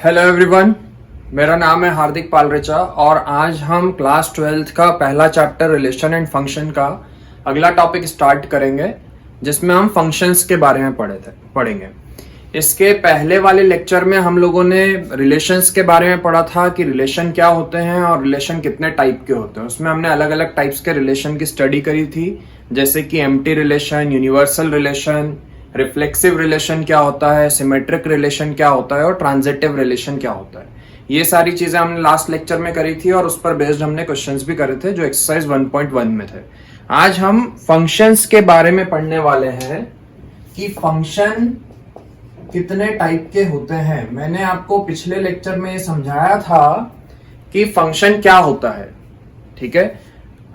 Hello everyone, मेरा नाम है हार्दिक पालरेचा और आज हम क्लास 12th का पहला चैप्टर रिलेशन एंड फंक्शन का अगला टॉपिक स्टार्ट करेंगे, जिसमें हम फंक्शंस के बारे में पढ़ेंगे। इसके पहले वाले लेक्चर में हम लोगों ने रिलेशंस के बारे में पढ़ा था कि रिलेशन क्या होते हैं और रिलेशन कितने टाइप के होते हैं। उसमें हमने अलग अलग टाइप्स के रिलेशन की स्टडी करी थी, जैसे कि empty relation, universal relation, reflexive relation क्या होता है, सिमेट्रिक रिलेशन क्या होता है और ट्रांजिटिव रिलेशन क्या होता है। ये सारी चीजें हमने लास्ट लेक्चर में करी थी और उस पर बेस्ड हमने क्वेश्चंस भी करे थे जो एक्सरसाइज 1.1 में थे। आज हम फंक्शंस के बारे में पढ़ने वाले हैं कि फंक्शन कितने टाइप के होते हैं। मैंने आपको पिछले लेक्चर में समझाया था कि फंक्शन क्या होता है, ठीक है।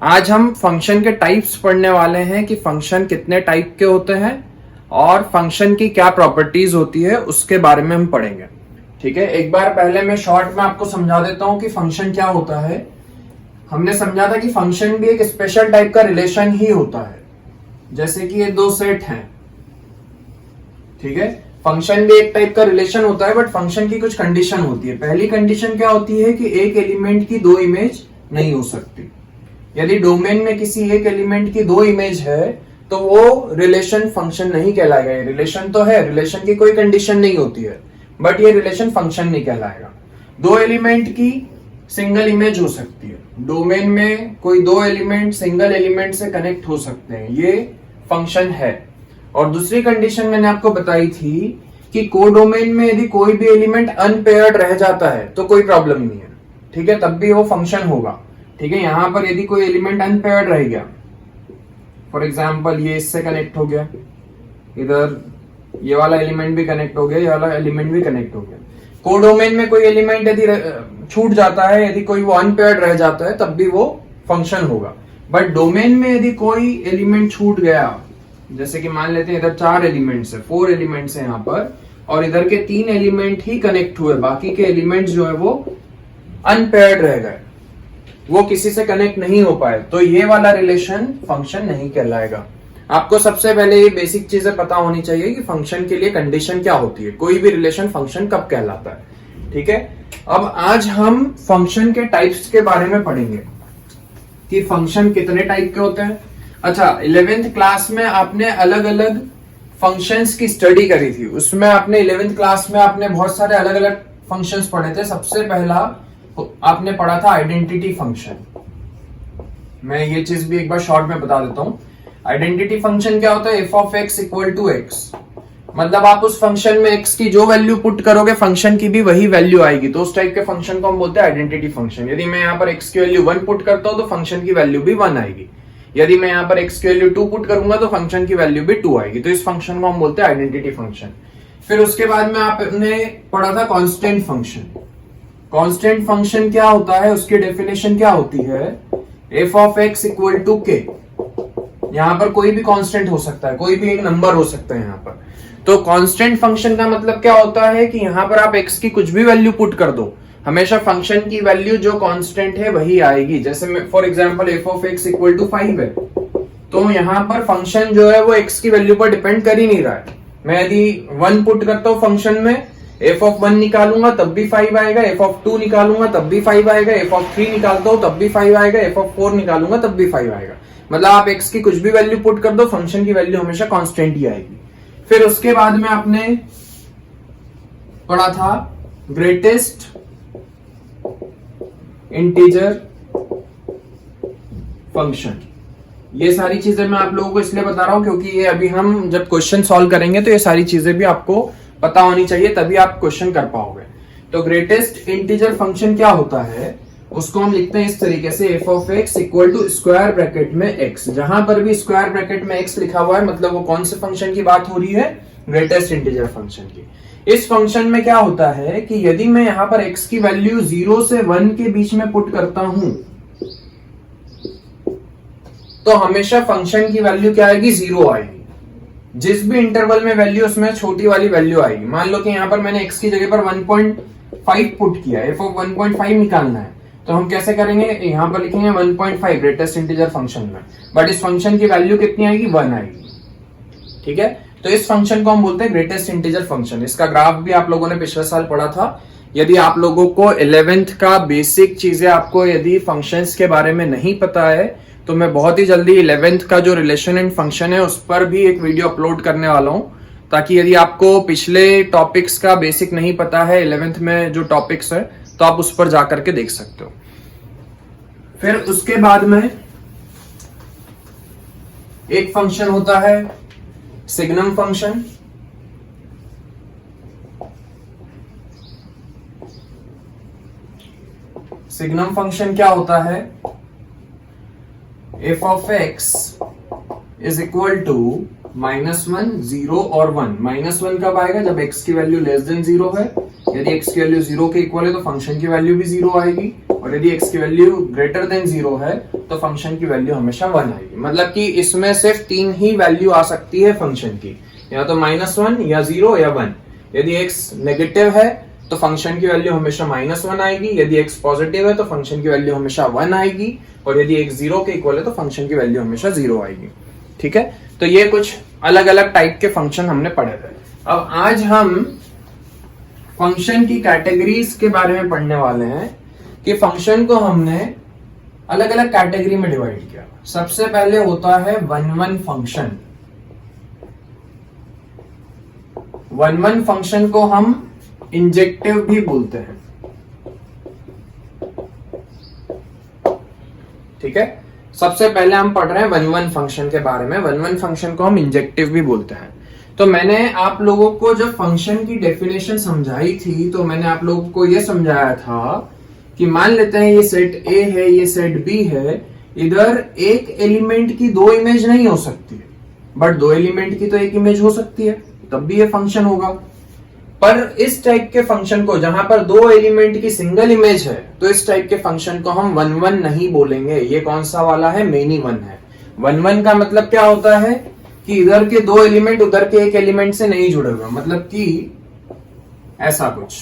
आज हम फंक्शन के टाइप्स पढ़ने वाले हैं कि फंक्शन कितने टाइप के होते हैं और फंक्शन की क्या प्रॉपर्टीज होती है उसके बारे में हम पढ़ेंगे, ठीक है। एक बार पहले मैं शॉर्ट में आपको समझा देता हूं कि फंक्शन क्या होता है। हमने समझा था कि फंक्शन भी एक स्पेशल टाइप का रिलेशन ही होता है, जैसे कि ये दो सेट हैं, ठीक है। फंक्शन भी एक टाइप का रिलेशन होता है, बट फंक्शन की कुछ कंडीशन होती है। पहली कंडीशन क्या होती है कि एक एलिमेंट की दो इमेज नहीं हो सकती। यदि डोमेन में किसी एक एलिमेंट की दो इमेज है तो वो रिलेशन फंक्शन नहीं कहलाएगा। ये रिलेशन तो है, रिलेशन की कोई कंडीशन नहीं होती है, बट ये रिलेशन फंक्शन नहीं कहलाएगा। दो एलिमेंट की सिंगल इमेज हो सकती है, डोमेन में कोई दो एलिमेंट सिंगल एलिमेंट से कनेक्ट हो सकते हैं, ये फंक्शन है। और दूसरी कंडीशन मैंने आपको बताई थी कि कोडोमेन में यदि कोई भी एलिमेंट अनपेयर्ड रह जाता है तो कोई प्रॉब्लम नहीं है, ठीक है, तब भी वो फंक्शन होगा, ठीक है। यहां पर यदि कोई एलिमेंट अनपेयर्ड रह गया, फॉर एग्जाम्पल ये इससे कनेक्ट हो गया, इधर ये वाला एलिमेंट भी कनेक्ट हो गया, ये वाला एलिमेंट भी कनेक्ट हो गया। कोडोमेन में कोई एलिमेंट यदि छूट जाता है, यदि कोई वो अनपेयर्ड रह जाता है, तब भी वो फंक्शन होगा। बट डोमेन में यदि कोई एलिमेंट छूट गया, जैसे कि मान लेते हैं इधर 4 एलिमेंट्स है, 4 एलिमेंट्स है यहाँ पर, और इधर के 3 एलिमेंट ही कनेक्ट हुए, बाकी के एलिमेंट्स जो है वो अनपेयर्ड रह गए, वो किसी से कनेक्ट नहीं हो पाए, तो ये वाला रिलेशन फंक्शन नहीं कहलाएगा। आपको सबसे पहले ये बेसिक चीजें पता होनी चाहिए कि फंक्शन के लिए कंडीशन क्या होती है, कोई भी रिलेशन फंक्शन कब कहलाता है, ठीक है। अब आज हम फंक्शन के टाइप्स के बारे में पढ़ेंगे कि फंक्शन कितने टाइप के होते हैं। अच्छा, 11th क्लास में आपने अलग अलग फंक्शंस की स्टडी करी थी, उसमें आपने 11th क्लास में आपने बहुत सारे अलग अलग फंक्शंस पढ़े थे। सबसे पहला आपने पढ़ा था आइडेंटिटी फंक्शन। मैं ये चीज भी एक बार शॉर्ट में बता देता हूं। आइडेंटिटी फंक्शन क्या होता है? F of x equal to x, मतलब आप उस फंक्शन में एक्स की जो वैल्यू पुट करोगे फंक्शन की भी वही वैल्यू आएगी, तो उस टाइप के फंक्शन को हम बोलते हैं आइडेंटिटी फंक्शन। यदि मैं यहाँ पर एक्स की वैल्यू 1 पुट करता हूं तो फंक्शन की वैल्यू भी 1 आएगी। यदि मैं यहाँ पर एक्स की वैल्यू 2 पुट करूंगा तो फंक्शन की वैल्यू भी 2 आएगी, तो इस फंक्शन को हम बोलते हैं आइडेंटिटी फंक्शन। फिर उसके बाद में आपने पढ़ा था कांस्टेंट फंक्शन। कांस्टेंट फंक्शन क्या होता है, उसकी डेफिनेशन क्या होती है? F of x equal to k. यहां पर कोई भी कांस्टेंट हो सकता है, कोई भी एक नंबर हो सकता है यहाँ पर। तो कांस्टेंट फंक्शन का मतलब क्या होता है कि यहां पर आप एक्स की कुछ भी वैल्यू पुट कर दो, हमेशा फंक्शन की वैल्यू जो कांस्टेंट है वही आएगी। जैसे for example f of x equal to 5 है, तो यहां पर फंक्शन जो है वो एक्स की वैल्यू पर डिपेंड कर ही नहीं रहा है। मैं यदि 1 पुट करता हूं फंक्शन में, एफ ऑफ 1 निकालूंगा तब भी 5 आएगा, एफ ऑफ 2 निकालूंगा तब भी 5 आएगा, एफ ऑफ 3 निकालता हूं तब भी 5 आएगा, एफ ऑफ 4 निकालूंगा तब भी 5 आएगा। मतलब आप एक्स की कुछ भी वैल्यू पुट कर दो, फंक्शन की वैल्यू हमेशा कांस्टेंट ही आएगी। फिर उसके बाद में आपने पढ़ा था ग्रेटेस्ट इंटीजर फंक्शन। ये सारी चीजें मैं आप लोगों को इसलिए बता रहा हूं क्योंकि ये अभी हम जब क्वेश्चन सॉल्व करेंगे तो ये सारी चीजें भी आपको पता होनी चाहिए, तभी आप क्वेश्चन कर पाओगे। तो ग्रेटेस्ट इंटीजर फंक्शन क्या होता है, उसको हम लिखते हैं इस तरीके से, f of x equal to square bracket में एक्स। जहां पर भी स्क्वायर ब्रैकेट में एक्स लिखा हुआ है मतलब वो कौन से फंक्शन की बात हो रही है? ग्रेटेस्ट इंटीजर फंक्शन की। इस फंक्शन में क्या होता है कि यदि मैं यहां पर एक्स की वैल्यू 0 से 1 के बीच में पुट करता हूं तो हमेशा फंक्शन की वैल्यू क्या आएगी? 0 आएगी। जिस भी इंटरवल में वैल्यू, उसमें छोटी वाली वैल्यू आएगी। मान लो कि यहां पर मैंने x की जगह पर 1.5 पुट किया, एफ ऑफ 1.5 निकालना है, तो हम कैसे करेंगे? यहां पर लिखेंगे 1.5 ग्रेटेस्ट इंटीजर फंक्शन में, बट इस फंक्शन की वैल्यू कितनी आएगी? 1 आएगी, ठीक है। तो इस फंक्शन को हम बोलते हैं ग्रेटेस्ट इंटीजर फंक्शन। इसका ग्राफ भी आप लोगों ने पिछले साल पढ़ा था यदि आप लोगों को 11th का बेसिक चीजें आपको यदि फंक्शंस के बारे में नहीं पता है तो मैं बहुत ही जल्दी 11th का जो रिलेशन एंड फंक्शन है उस पर भी एक वीडियो अपलोड करने वाला हूं, ताकि यदि आपको पिछले टॉपिक्स का बेसिक नहीं पता है 11th में जो टॉपिक्स है तो आप उस पर जाकर के देख सकते हो। फिर उसके बाद में एक फंक्शन होता है सिग्नम फंक्शन। सिग्नम फंक्शन क्या होता है? f of x is equal to -1, 0 और 1। -1 कब आएगा? जब x की वैल्यू लेस देन 0 है। यदि x की वैल्यू 0 के इक्वल है तो फंक्शन की वैल्यू भी 0 आएगी, और यदि x की वैल्यू ग्रेटर देन 0 है तो फंक्शन की वैल्यू हमेशा 1 आएगी। मतलब कि इसमें सिर्फ 3 ही वैल्यू आ सकती है फंक्शन की, या तो -1 या 0 या 1। यदि x नेगेटिव है तो फंक्शन की वैल्यू हमेशा -1 आएगी, यदि x पॉजिटिव है तो फंक्शन की वैल्यू हमेशा 1 आएगी, और यदि x 0 के इक्वल है तो फंक्शन की वैल्यू हमेशा 0 आएगी। ठीक है, तो ये कुछ अलग अलग टाइप के फंक्शन हमने पढ़े थे। अब आज हम फंक्शन की कैटेगरीज के बारे में पढ़ने वाले हैं कि फंक्शन को हमने अलग अलग कैटेगरी में डिवाइड किया। सबसे पहले होता है 1-1 फंक्शन। 1-1 फंक्शन को हम इंजेक्टिव भी बोलते हैं। ठीक है, सबसे पहले हम पढ़ रहे हैं 1-1 फंक्शन के बारे में। 1-1 फंक्शन को हम इंजेक्टिव भी बोलते हैं। तो मैंने आप लोगों को जब फंक्शन की डेफिनेशन समझाई थी तो मैंने आप लोगों को यह समझाया था कि मान लेते हैं ये सेट A है, ये सेट B है, इधर एक एलिमेंट की 2 इमेज नहीं हो सकती है, बट 2 एलिमेंट की तो एक इमेज हो सकती है, तब भी ये फंक्शन होगा। पर इस टाइप के फंक्शन को जहां पर 2 एलिमेंट की सिंगल इमेज है, तो इस टाइप के फंक्शन को हम 1-1 नहीं बोलेंगे। ये कौन सा वाला है? मेनी 1 है। 1-1 का मतलब क्या होता है कि इधर के 2 एलिमेंट उधर के एक एलिमेंट से नहीं जुड़े हुए, मतलब कि ऐसा कुछ।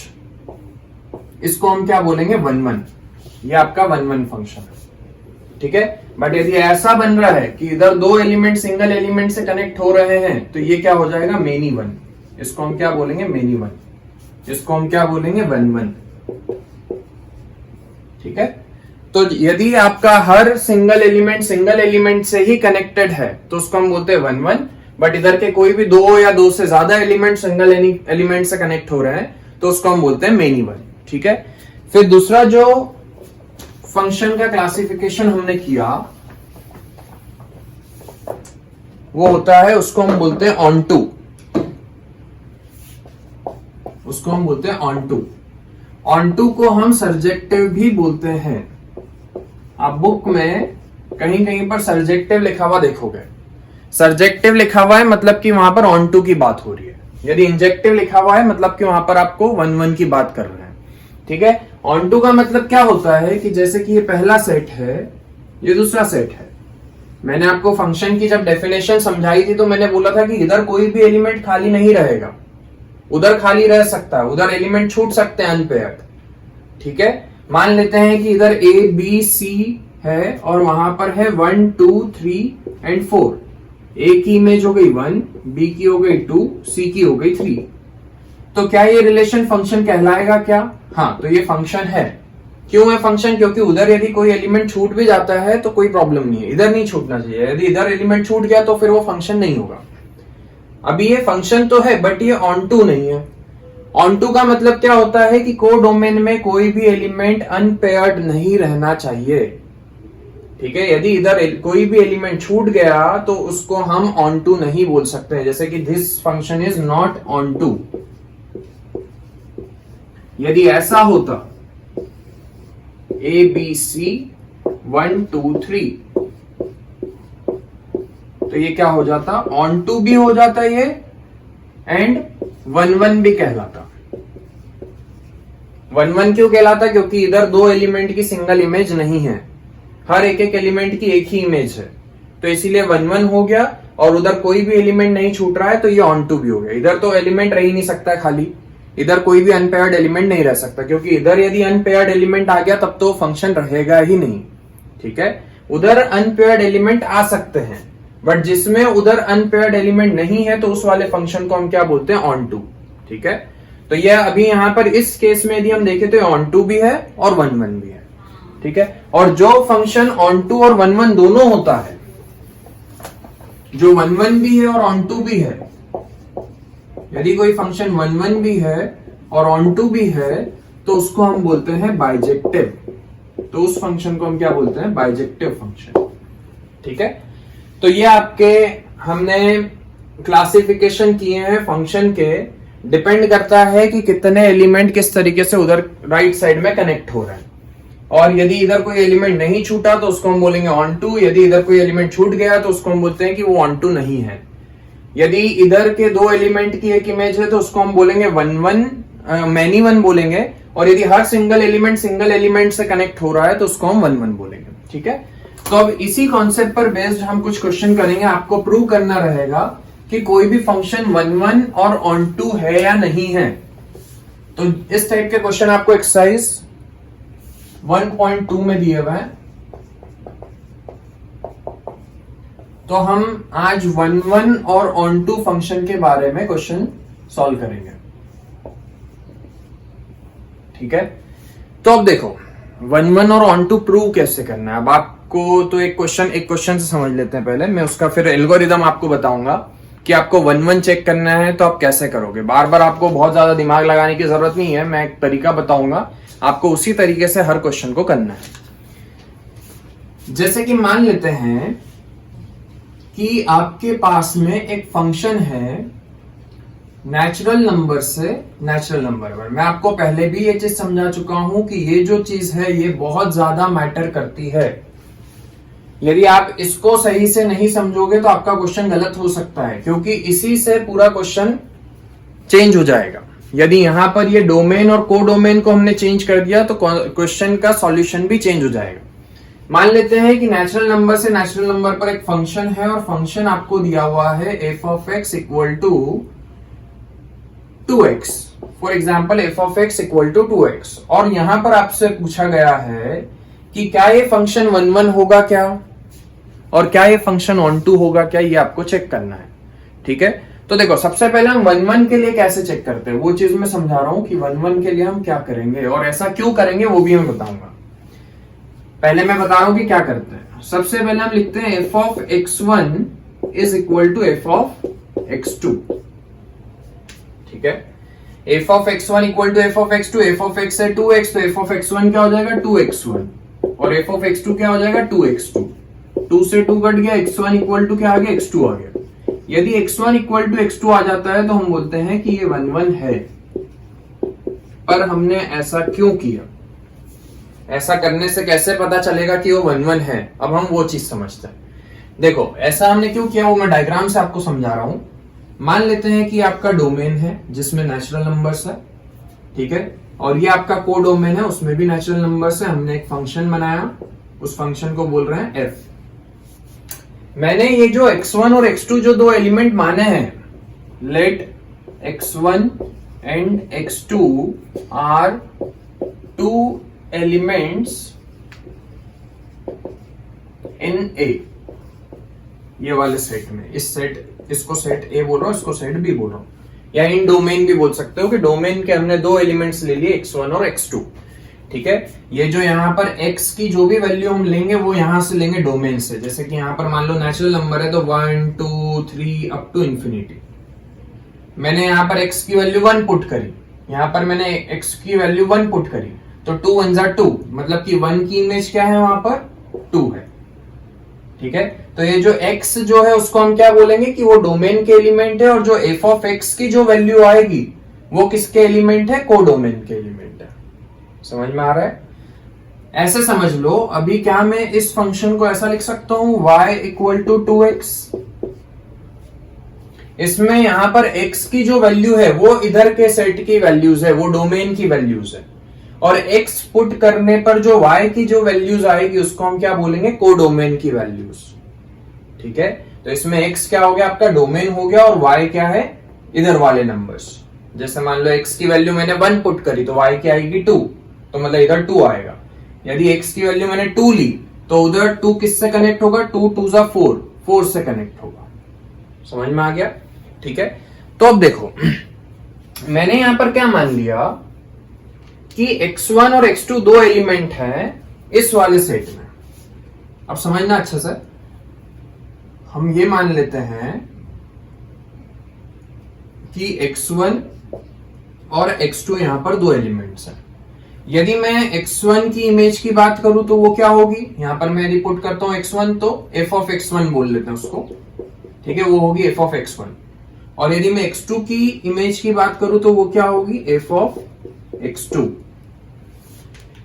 इसको हम क्या बोलेंगे? 1-1। ये आपका 1-1 फंक्शन है। ठीक है, बट यदि ऐसा बन रहा है कि इधर 2 एलिमेंट सिंगल एलिमेंट से कनेक्ट हो रहे हैं तो ये क्या हो जाएगा? मेनी 1। इसको हम क्या बोलेंगे? मेनी 1। इसको हम क्या बोलेंगे? 1-1। ठीक है, तो यदि आपका हर सिंगल एलिमेंट से ही कनेक्टेड है तो उसको हम बोलते हैं 1-1। बट इधर के कोई भी 2 या 2 से ज्यादा एलिमेंट सिंगल एलिमेंट से कनेक्ट हो रहे हैं तो उसको हम बोलते हैं मेनी 1। ठीक है, फिर दूसरा जो फंक्शन का क्लासिफिकेशन हमने किया वो होता है, उसको हम बोलते हैं ऑनटू। उसको हम बोलते हैं ऑनटू। ऑनटू को हम सर्जेक्टिव भी बोलते हैं। आप बुक में कहीं कहीं पर सर्जेक्टिव लिखा हुआ देखोगे। सर्जेक्टिव लिखा हुआ है मतलब कि वहां पर ऑनटू की बात हो रही है। यदि इंजेक्टिव लिखा हुआ है मतलब कि वहां पर आपको 1-1 की बात कर रहे हैं। ठीक है, ऑनटू का मतलब क्या होता है कि जैसे कि ये पहला सेट है, ये दूसरा सेट है। मैंने आपको फंक्शन की जब डेफिनेशन समझाई थी तो मैंने बोला था कि इधर कोई भी एलिमेंट खाली नहीं रहेगा, उधर खाली रह सकता है, उधर एलिमेंट छूट सकते हैं अनपेयर्ड। ठीक है, मान लेते हैं कि इधर A B C है और वहां पर है 1 2 3 एंड 4। A की इमेज हो गई 1, B की हो गई 2, C की हो गई 3। तो क्या ये रिलेशन फंक्शन कहलाएगा क्या? हाँ, तो ये फंक्शन है। क्यों है फंक्शन? क्योंकि उधर यदि कोई एलिमेंट छूट भी जाता है तो कोई प्रॉब्लम नहीं है, इधर नहीं छूटना चाहिए। यदि इधर एलिमेंट छूट गया तो फिर वो फंक्शन नहीं होगा। अभी ये फंक्शन तो है बट ये ऑनटू नहीं है। ऑनटू का मतलब क्या होता है कि कोडोमेन में कोई भी एलिमेंट अनपेयर्ड नहीं रहना चाहिए। ठीक है, यदि इधर कोई भी एलिमेंट छूट गया तो उसको हम ऑनटू नहीं बोल सकते हैं। जैसे कि this function is not onto. यदि ऐसा होता A B C 1 2 3 तो ये क्या हो जाता? ऑनटू भी हो जाता ये, एंड 1-1 भी कहलाता। 1-1 क्यों कहलाता? क्योंकि इधर 2 एलिमेंट की सिंगल इमेज नहीं है, हर एक एलिमेंट की एक ही इमेज है, तो इसीलिए 1-1 हो गया। और उधर कोई भी एलिमेंट नहीं छूट रहा है तो ये ऑनटू भी हो गया। इधर तो एलिमेंट रह ही नहीं सकता खाली, इधर कोई भी अनपेयर्ड एलिमेंट नहीं रह सकता, क्योंकि इधर यदि अनपेयर्ड एलिमेंट आ गया तब तो फंक्शन रहेगा ही नहीं। ठीक है, उधर अनपेयर्ड एलिमेंट आ सकते हैं, बट जिसमें उधर अनपेयर्ड एलिमेंट नहीं है तो उस वाले फंक्शन को हम क्या बोलते हैं? ऑनटू। ठीक है, तो ये अभी यहाँ पर इस केस में यदि हम देखें तो ऑन टू भी है और 1 1 भी है, ठीक है। और जो फंक्शन ऑन टू और 1 1 दोनों होता है, जो 1 1 भी है और ऑन टू भी है, यदि कोई फंक्शन 1 1 भी है और ऑन टू भी है तो उसको हम बोलते हैं बाइजेक्टिव। तो उस फंक्शन को हम क्या बोलते हैं? बाइजेक्टिव फंक्शन, ठीक है। तो ये आपके हमने क्लासिफिकेशन किए हैं फंक्शन के, डिपेंड करता है कि कितने एलिमेंट किस तरीके से उधर राइट साइड में कनेक्ट हो रहे हैं। और यदि इधर कोई एलिमेंट नहीं छूटा तो उसको हम बोलेंगे ऑन टू, यदि इधर कोई एलिमेंट छूट गया तो उसको हम बोलते हैं कि वो ऑन टू नहीं है। यदि इधर के दो एलिमेंट की एक इमेज है तो उसको हम बोलेंगे 1 1 मैनी 1 बोलेंगे। और यदि हर सिंगल एलिमेंट से कनेक्ट हो रहा है तो उसको हम 1 1 बोलेंगे, ठीक है। तो अब इसी कॉन्सेप्ट पर बेस्ड हम कुछ क्वेश्चन करेंगे। आपको प्रूव करना रहेगा कि कोई भी फंक्शन 1 1 और ऑन टू है या नहीं है। तो इस टाइप के क्वेश्चन आपको एक्सरसाइज 1.2 में दिए हुए हैं। तो हम आज 1 1 और ऑन टू फंक्शन के बारे में क्वेश्चन सॉल्व करेंगे, ठीक है। तो अब देखो 1 1 और ऑन टू प्रूव कैसे करना है। अब आपको तो एक क्वेश्चन से समझ लेते हैं पहले, मैं उसका फिर एल्गोरिदम आपको बताऊंगा कि आपको 1 1 चेक करना है तो आप कैसे करोगे। बार बार आपको बहुत ज्यादा दिमाग लगाने की जरूरत नहीं है, मैं एक तरीका बताऊंगा, आपको उसी तरीके से हर क्वेश्चन को करना है। जैसे कि मान लेते हैं कि आपके पास में एक फंक्शन है नेचुरल नंबर से नेचुरल नंबर पर। मैं आपको पहले भी ये चीज समझा चुका हूं कि ये जो चीज है ये बहुत ज्यादा मैटर करती है। यदि आप इसको सही से नहीं समझोगे तो आपका क्वेश्चन गलत हो सकता है, क्योंकि इसी से पूरा क्वेश्चन चेंज हो जाएगा। यदि यहां पर ये डोमेन और को डोमेन को हमने चेंज कर दिया तो क्वेश्चन का सॉल्यूशन भी चेंज हो जाएगा। मान लेते हैं कि नेचुरल नंबर से नेचुरल नंबर पर एक फंक्शन है और फंक्शन आपको दिया हुआ है f of x equal to 2x। For example f of x equal to 2x, और यहां पर आपसे पूछा गया है कि क्या ये फंक्शन 1 1 होगा क्या, और क्या ये फंक्शन ऑन टू होगा क्या, ये आपको चेक करना है, ठीक है। तो देखो सबसे पहले हम 1 1 के लिए कैसे चेक करते हैं वो चीज मैं समझा रहा हूं कि 1 1 के लिए हम क्या करेंगे और ऐसा क्यों करेंगे वो भी मैं बताऊंगा। पहले मैं बता रहा हूं कि क्या करते हैं। सबसे पहले हम लिखते हैं f of x1 is equal to f of x2, ठीक है। f of x1 equal to f of x2, f of x है 2x, तो f of x1 क्या हो जाएगा 2x1 और f of x2 क्या हो जाएगा 2x2। 2 से 2 कट गया, x1 इक्वल टू क्या आ गया x2 आ गया। यदि x1 इक्वल टू x2 आ जाता है तो हम बोलते हैं कि ये 1 1 है। पर हमने ऐसा क्यों किया, ऐसा करने से कैसे पता चलेगा कि वो 1 1 है, अब हम वो चीज समझते हैं। देखो ऐसा हमने क्यों किया वो मैं डायग्राम से आपको समझा रहा हूं। मान लेते हैं कि आपका डोमेन है जिसमें नेचुरल नंबर्स है, ठीक है, और ये आपका को डोमेन है उसमें भी नेचुरल नंबर्स है। हमने एक फंक्शन बनाया, उस फंक्शन को बोल रहे हैं f। मैंने ये जो x1 और x2 जो दो एलिमेंट माने हैं, let x1 and x2 are two elements in A, ये वाले सेट में, इस सेट, इसको सेट A बोल रहा हूं, इसको सेट B बोल रहा हूं, या इन डोमेन भी बोल सकते हो कि डोमेन के हमने दो एलिमेंट्स ले लिए x1 और x2, ठीक है। ये जो यहाँ पर x की जो भी वैल्यू हम लेंगे वो यहां से लेंगे डोमेन से। जैसे कि यहाँ पर मान लो नेचुरल नंबर है तो 1 2 3 अप टू इंफिनिटी। मैंने यहाँ पर x की वैल्यू 1 पुट करी, यहाँ पर मैंने x की वैल्यू 1 पुट करी, तो 2 1 जा 2, मतलब कि 1 की इमेज क्या है वहां पर 2 है, ठीक है। तो ये जो x जो है उसको हम क्या बोलेंगे कि वो डोमेन के एलिमेंट है, और जो f of x की जो वैल्यू आएगी वो किसके एलिमेंट है, को डोमेन के एलिमेंट है। समझ में आ रहा है? ऐसे समझ लो। अभी क्या मैं इस फंक्शन को ऐसा लिख सकता हूं y इक्वल टू 2x। इसमें यहां पर x की जो वैल्यू है वो इधर के सेट की वैल्यूज है, वो डोमेन की वैल्यूज है, और x पुट करने पर जो y की जो वैल्यूज आएगी उसको हम क्या बोलेंगे, को डोमेन की वैल्यूज, ठीक है। तो इसमें x क्या हो गया, आपका डोमेन हो गया, और y क्या है, इधर वाले नंबर्स। जैसे मान लो x की वैल्यू मैंने 1 पुट करी तो y की आएगी 2, तो मतलब इधर 2 आएगा। यदि x की वैल्यू मैंने 2 ली तो उधर 2 किससे कनेक्ट होगा, 2 2 जा 4, 4 से कनेक्ट होगा। समझ में आ गया, ठीक है। तो अब देखो मैंने यहां पर क्या मान लिया कि x1 और x2 दो एलिमेंट है इस वाले सेट में। अब समझना अच्छे से, हम ये मान लेते हैं कि x1 और x2 यहां पर दो एलिमेंट्स हैं। यदि मैं x1 की इमेज की बात करूं तो वो क्या होगी, यहां पर मैं रिपोर्ट करता हूं x1, तो f ऑफ x1 बोल लेते हैं उसको, ठीक है, वो होगी f ऑफ x1। और यदि मैं x2 की इमेज की बात करूं तो वो क्या होगी, f ऑफ x2।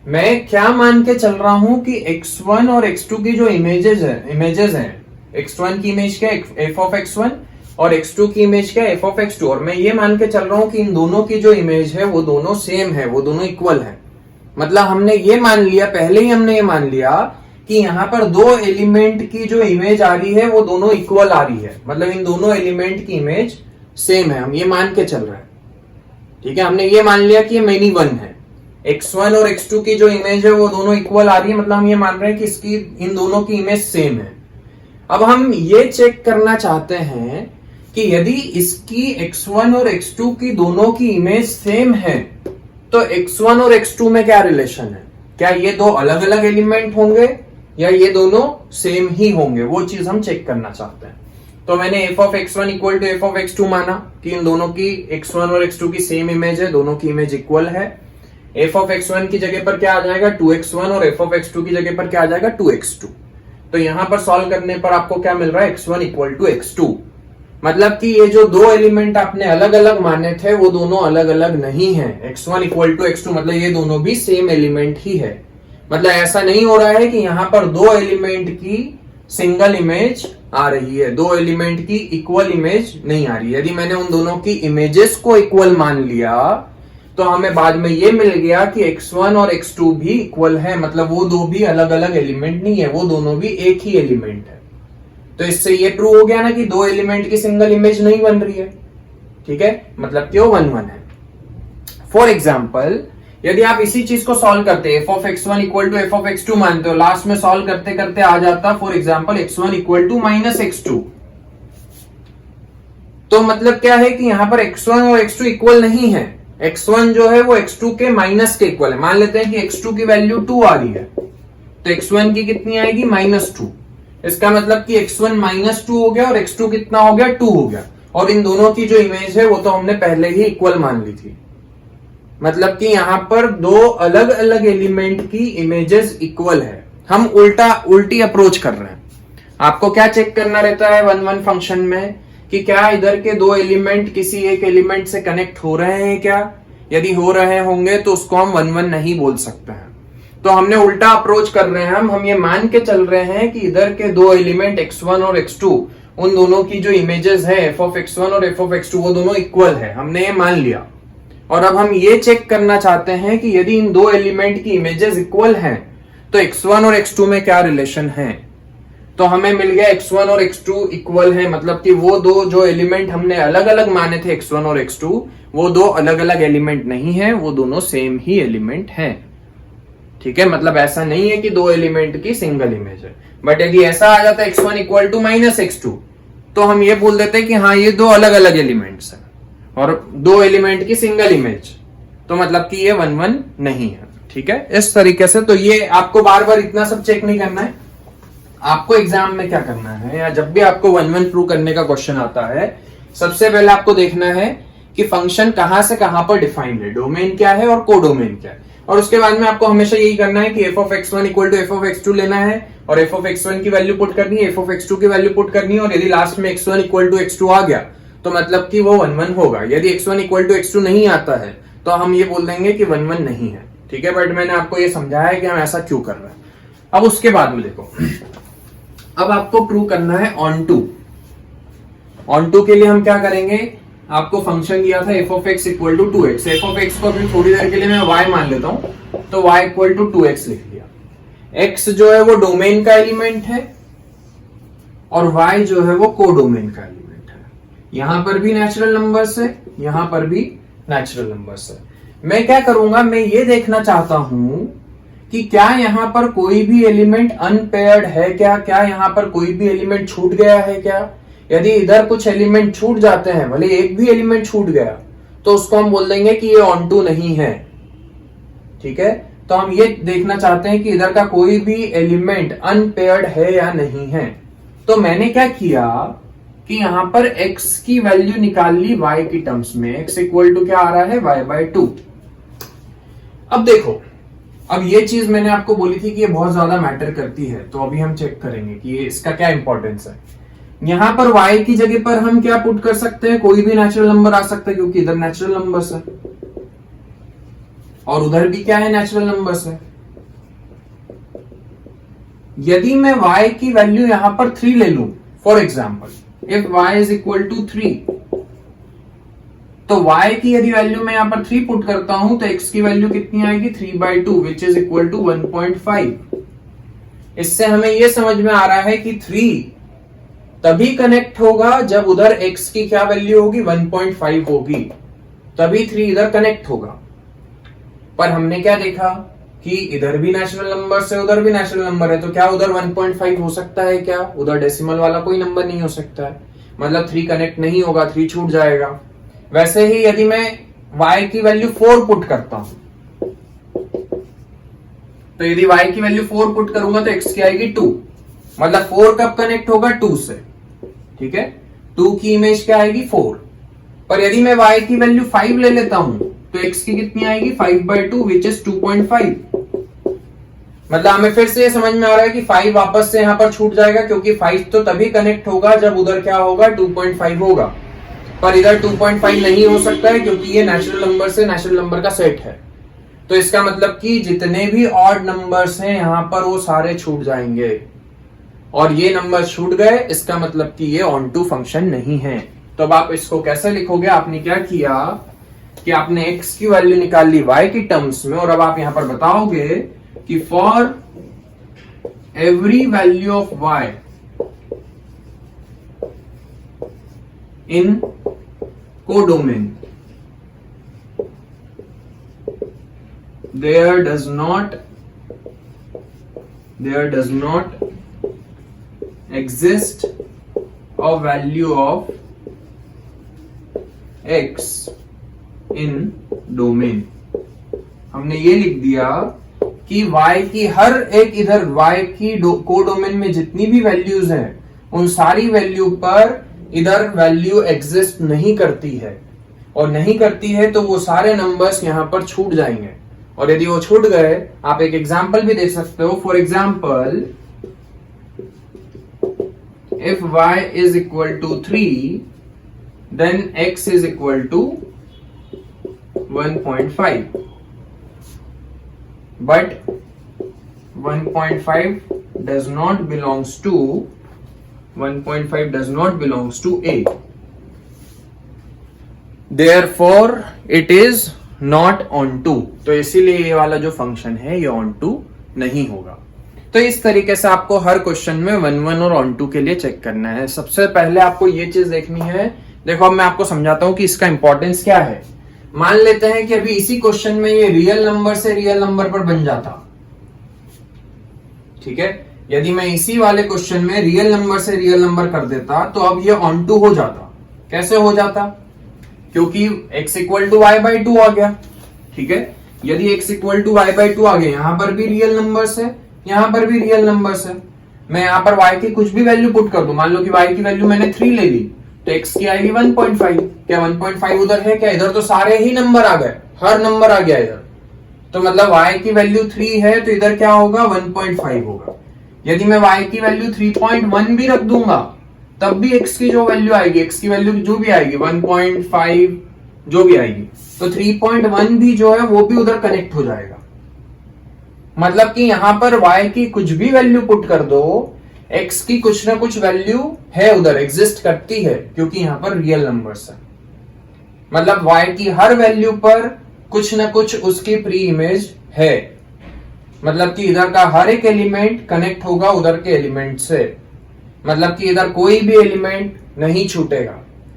मैं क्या मान के चल रहा हूं कि x1 और x2 की जो इमेजेस हैं, x1 की इमेज क्या है, f ऑफ x1, और x2 की इमेज क्या है, f ऑफ x2। और मैं ये मान के चल रहा हूं कि इन दोनों की जो इमेज है वो दोनों सेम है, वो दोनों इक्वल है। मतलब हमने ये मान लिया, पहले ही हमने ये मान लिया कि यहां पर दो एलिमेंट की जो इमेज आ रही है वो दोनों इक्वल आ रही है, मतलब इन दोनों एलिमेंट की इमेज सेम है, हम ये मान के चल रहे हैं। ठीक है, हमने ये मान लिया कि ये मेनी वन है, x1 और x2 की जो इमेज है वो दोनों इक्वल आ रही है, मतलब हम ये मान रहे हैं कि इसकी इन दोनों की इमेज सेम है। अब हम ये चेक करना चाहते हैं कि यदि इसकी x1 और x2 की दोनों की इमेज सेम है तो x1 और x2 में क्या रिलेशन है, क्या ये दो अलग अलग एलिमेंट होंगे या ये दोनों सेम ही होंगे, वो चीज हम चेक करना चाहते हैं। तो मैंने f of x1 equal to f of x2 माना कि इन दोनों की x1 और x2 की सेम इमेज है, दोनों की इमेज इक्वल है। f ऑफ x1 की जगह पर क्या आ जाएगा 2x1 और f ऑफ x2 की जगह पर क्या आ जाएगा 2x2। तो यहां पर सॉल्व करने पर आपको क्या मिल रहा है, x1 इक्वल टू x2। मतलब कि ये जो दो एलिमेंट आपने अलग अलग माने थे वो दोनों अलग अलग नहीं है। x1 इक्वल टू x2 मतलब ये दोनों भी सेम एलिमेंट ही है। मतलब ऐसा नहीं हो रहा है कि यहां पर दो एलिमेंट की सिंगल इमेज आ रही है, दो एलिमेंट की इक्वल इमेज नहीं आ रही है। यदि मैंने उन दोनों की इमेजेस को इक्वल मान लिया तो हमें बाद में ये मिल गया कि x1 और x2 भी इक्वल है, मतलब वो दो भी अलग अलग एलिमेंट नहीं है, वो दोनों भी एक ही एलिमेंट है। तो इससे ये प्रूव हो गया ना कि दो एलिमेंट की सिंगल इमेज नहीं बन रही है। ठीक है, मतलब कि वो 1 1 है। फॉर एग्जाम्पल, यदि आप इसी चीज को सॉल्व करते f of x1 equal to f of x2 मानते हो, लास्ट में सॉल्व करते करते आ जाता for example x1 equal to minus x2। तो मतलब क्या है कि यहां पर x1 और x2 इक्वल नहीं है, x1 जो है वो x2 के माइनस के इक्वल है। मान लेते हैं कि x2 की वैल्यू 2 आ रही है तो x1 की कितनी आएगी, -2। इसका मतलब कि x1 -2 हो गया और x2 कितना हो गया, 2 हो गया। और इन दोनों की जो इमेज है वो तो हमने पहले ही इक्वल मान ली थी। मतलब कि यहां पर दो अलग अलग एलिमेंट की इमेजेस इक्वल है। हम उल्टी अप्रोच कर रहे हैं। आपको क्या चेक करना रहता है 1 1 फंक्शन में कि क्या इधर के दो एलिमेंट किसी एक एलिमेंट से कनेक्ट हो रहे हैं क्या। यदि हो रहे होंगे तो उसको हम 1 1 नहीं बोल सकते हैं। तो हमने उल्टा अप्रोच कर रहे हैं, हम ये मान के चल रहे हैं कि इधर के दो एलिमेंट x1 और x2, उन दोनों की जो इमेजेस है f ऑफ x1 और f ऑफ x2 वो दोनों इक्वल है, हमने ये मान लिया। और अब हम ये चेक करना चाहते हैं कि यदि इन दो एलिमेंट की इमेजेस इक्वल हैं तो x1 और x2 में क्या रिलेशन है। तो हमें मिल गया x1 और x2 इक्वल है, मतलब कि वो दो जो एलिमेंट हमने अलग अलग माने थे x1 और x2 वो दो अलग अलग एलिमेंट नहीं है, वो दोनों सेम ही एलिमेंट हैं। ठीक है, मतलब ऐसा नहीं है कि दो एलिमेंट की सिंगल इमेज है। बट यदि ऐसा आ जाता है x1 equal to minus x2 तो हम ये बोल देते हैं कि हाँ ये दो अलग अलग एलिमेंट्स हैं और दो एलिमेंट की सिंगल इमेज, तो मतलब कि ये 1 1 नहीं है। ठीक है, इस तरीके से। तो ये आपको बार बार इतना सब चेक नहीं करना है। आपको एग्जाम में क्या करना है, या जब भी आपको 1 1 प्रूव करने का क्वेश्चन आता है, सबसे पहले आपको देखना है कि फंक्शन कहां से कहां पर डिफाइंड है, डोमेन क्या है और कोडोमेन क्या है। और उसके बाद में आपको हमेशा यही करना है कि f of x1 equal to f of x2 लेना है और f ऑफ x1 की वैल्यू पुट करनी है, f ऑफ x2 की वैल्यू पुट करनी है। और यदि लास्ट में x1 इक्वल टू x2 आ गया तो मतलब कि वो 1 1 होगा। यदि x1 इक्वल टू x2 नहीं आता है तो हम ये बोल देंगे कि 1 1 नहीं है। ठीक है, बट मैंने आपको ये समझाया है कि हम ऐसा क्यों कर रहे हैं। अब उसके बाद में देखो, अब आपको प्रूव करना है ऑन टू के लिए हम क्या करेंगे, आपको फंक्शन दिया था f of x equal to 2x। f of x को अभी थोड़ी देर के लिए मैं y मान लेता हूं, तो y इक्वल टू 2x लिख लिया। x जो है वो डोमेन का एलिमेंट है और y जो है वो कोडोमेन का एलिमेंट है। यहां पर भी नेचुरल नंबर्स है, यहां पर भी नेचुरल नंबर्स है। मैं क्या करूंगा, मैं ये देखना चाहता हूं कि क्या यहां पर कोई भी एलिमेंट अनपेयर्ड है क्या यहां पर कोई भी एलिमेंट छूट गया है क्या। यदि इधर कुछ एलिमेंट छूट जाते हैं, भले एक भी एलिमेंट छूट गया, तो उसको हम बोल देंगे कि ये ऑन टू नहीं है। ठीक है, तो हम ये देखना चाहते हैं कि इधर का कोई भी एलिमेंट अनपेयर्ड है या नहीं है। तो मैंने क्या किया कि यहां पर x की वैल्यू निकाल ली y की टर्म्स में। x इक्वल टू क्या आ रहा है, y/2। अब देखो, अब ये चीज मैंने आपको बोली थी कि ये बहुत ज्यादा मैटर करती है, तो अभी हम चेक करेंगे कि ये इसका क्या इंपॉर्टेंस है। यहां पर y की जगह पर हम क्या पुट कर सकते हैं, कोई भी नेचुरल नंबर आ सकता है, क्योंकि इधर नेचुरल नंबर्स है और उधर भी क्या है, नेचुरल नंबर्स है। यदि मैं y की वैल्यू यहां पर 3 ले लूं, for example if y is equal to 3, तो y की यदि वैल्यू मैं यहां पर 3 पुट करता हूं तो x की वैल्यू कितनी आएगी, 3/2 विच इज इक्वल टू 1.5। इससे हमें यह समझ में आ रहा है कि 3 तभी कनेक्ट होगा जब उधर x की क्या वैल्यू होगी, 1.5 होगी, तभी 3 इधर कनेक्ट होगा। पर हमने क्या देखा कि इधर भी नेचुरल नंबर है, उधर भी नेचुरल नंबर है, तो क्या उधर 1.5 हो सकता है क्या, उधर डेसिमल वाला कोई नंबर नहीं हो सकता है, मतलब 3 कनेक्ट नहीं होगा, 3 छूट जाएगा। वैसे ही यदि मैं y की वैल्यू 4 पुट करता हूं, तो यदि y की वैल्यू 4 पुट करूंगा तो x की आएगी 2, मतलब 4 कब कनेक्ट होगा, 2 से। ठीक है, 2 की इमेज क्या आएगी, 4। पर यदि मैं y की वैल्यू 5 ले लेता हूं तो x की कितनी आएगी, 5/2 विच इज 2.5। मतलब हमें फिर से ये समझ में आ रहा है कि 5 वापस से यहां पर छूट जाएगा, क्योंकि 5 तो तभी कनेक्ट होगा जब उधर क्या होगा, 2.5 होगा। पर इधर 2.5 नहीं हो सकता है, क्योंकि ये नेचुरल नंबर से नेचुरल नंबर का सेट है। तो इसका मतलब कि जितने भी ऑड नंबर्स हैं यहां पर वो सारे छूट जाएंगे, और ये नंबर छूट गए, इसका मतलब कि ये ऑन टू फंक्शन नहीं है। तो अब आप इसको कैसे लिखोगे, आपने क्या किया कि आपने x की वैल्यू निकाल ली y की टर्म्स में, और अब आप यहां पर बताओगे कि for every value of y in codomain there does not exist a value of x in domain। हमने ये लिख दिया कि y की हर एक, इधर y की कोडोमेन में जितनी भी वैल्यूज हैं उन सारी वैल्यू पर इधर वैल्यू एग्जिस्ट नहीं करती है, और नहीं करती है तो वो सारे नंबर्स यहां पर छूट जाएंगे। और यदि वो छूट गए, आप एक एग्जांपल भी देख सकते हो। For example if y is equal to 3 then x is equal to 1.5, but 1.5 does not belongs to a, therefore it is not on to। तो इसीलिए ये वाला जो फंक्शन है ये on to नहीं होगा। तो इस तरीके से आपको हर क्वेश्चन में 1 और on to के लिए चेक करना है। सबसे पहले आपको ये चीज देखनी है, देखो अब मैं आपको समझाता हूं कि इसका इंपॉर्टेंस क्या है। मान लेते हैं कि अभी इसी क्वेश्चन में ये रियल नंबर से रियल नंबर पर बन जाता, ठीक है, यदि मैं इसी वाले क्वेश्चन में रियल नंबर से रियल नंबर कर देता तो अब ये ऑन टू हो जाता। कैसे हो जाता, क्योंकि x इक्वल टू y/2 आ गया। ठीक है, यदि x इक्वल टू y/2 आ गया, यहां पर भी रियल नंबर्स है, यहां पर भी रियल नंबर्स है। मैं यहां पर y की कुछ भी वैल्यू पुट कर दूं, मान लो कि y की वैल्यू मैंने 3 ले ली, तो x की आएगी 1.5। क्या 1.5 उधर है क्या, इधर तो सारे ही नंबर आ गए, हर नंबर आ गया इधर, तो मतलब y की वैल्यू 3 है तो इधर क्या होगा, 1.5 होगा। यदि मैं y की वैल्यू 3.1 भी रख दूंगा तब भी x की जो वैल्यू आएगी, x की वैल्यू जो भी आएगी 1.5 जो भी आएगी, तो 3.1 भी जो है वो भी उधर कनेक्ट हो जाएगा। मतलब कि यहां पर y की कुछ भी वैल्यू पुट कर दो, x की कुछ ना कुछ वैल्यू है उधर, एग्जिस्ट करती है, क्योंकि यहां पर रियल नंबर्स है। मतलब y की हर वैल्यू पर कुछ ना कुछ उसकी प्री इमेज है, मतलब कि इधर का हर एक एलिमेंट कनेक्ट होगा उधर के एलिमेंट से, मतलब कि इधर कोई भी एलिमेंट नहीं छूटेगा,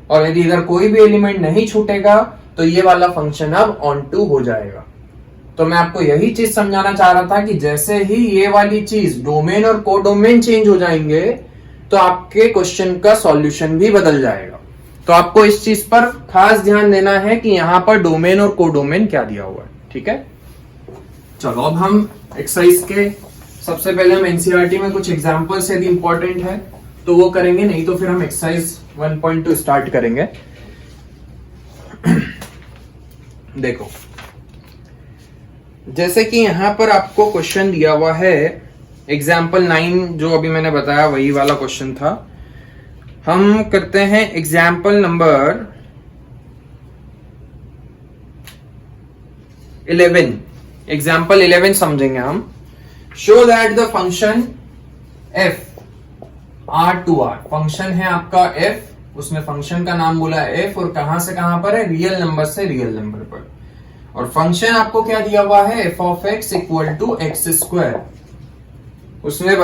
और यदि इधर कोई भी एलिमेंट नहीं छूटेगा तो ये वाला फंक्शन अब ऑन टू हो जाएगा। तो मैं आपको यही चीज समझाना चाह रहा था कि जैसे ही ये वाली चीज डोमेन और कोडोमेन चेंज हो जाएंगे तो आपके क्वेश्चन का सॉल्यूशन भी बदल जाएगा। तो आपको इस चीज पर खास ध्यान देना है कि यहां पर डोमेन और कोडोमेन क्या दिया हुआ है। ठीक है, चलो अब हम एक्सरसाइज के सबसे पहले हम एनसीईआरटी में कुछ एग्जांपल्स यदि इंपॉर्टेंट है तो वो करेंगे, नहीं तो फिर हम एक्सरसाइज 1.2 स्टार्ट करेंगे। देखो, जैसे कि यहां पर आपको क्वेश्चन दिया हुआ है एग्जाम्पल 9, जो अभी मैंने बताया वही वाला क्वेश्चन था। हम करते हैं एग्जाम्पल नंबर 11। एग्जाम्पल 11 समझेंगे हम। Show that the function f R2R, function है आपका f, उसने फंक्शन का नाम बोला f और कहां से कहां पर है, रियल नंबर से रियल नंबर पर। और फंक्शन आपको क्या दिया हुआ है, f of x equal to x square. उसने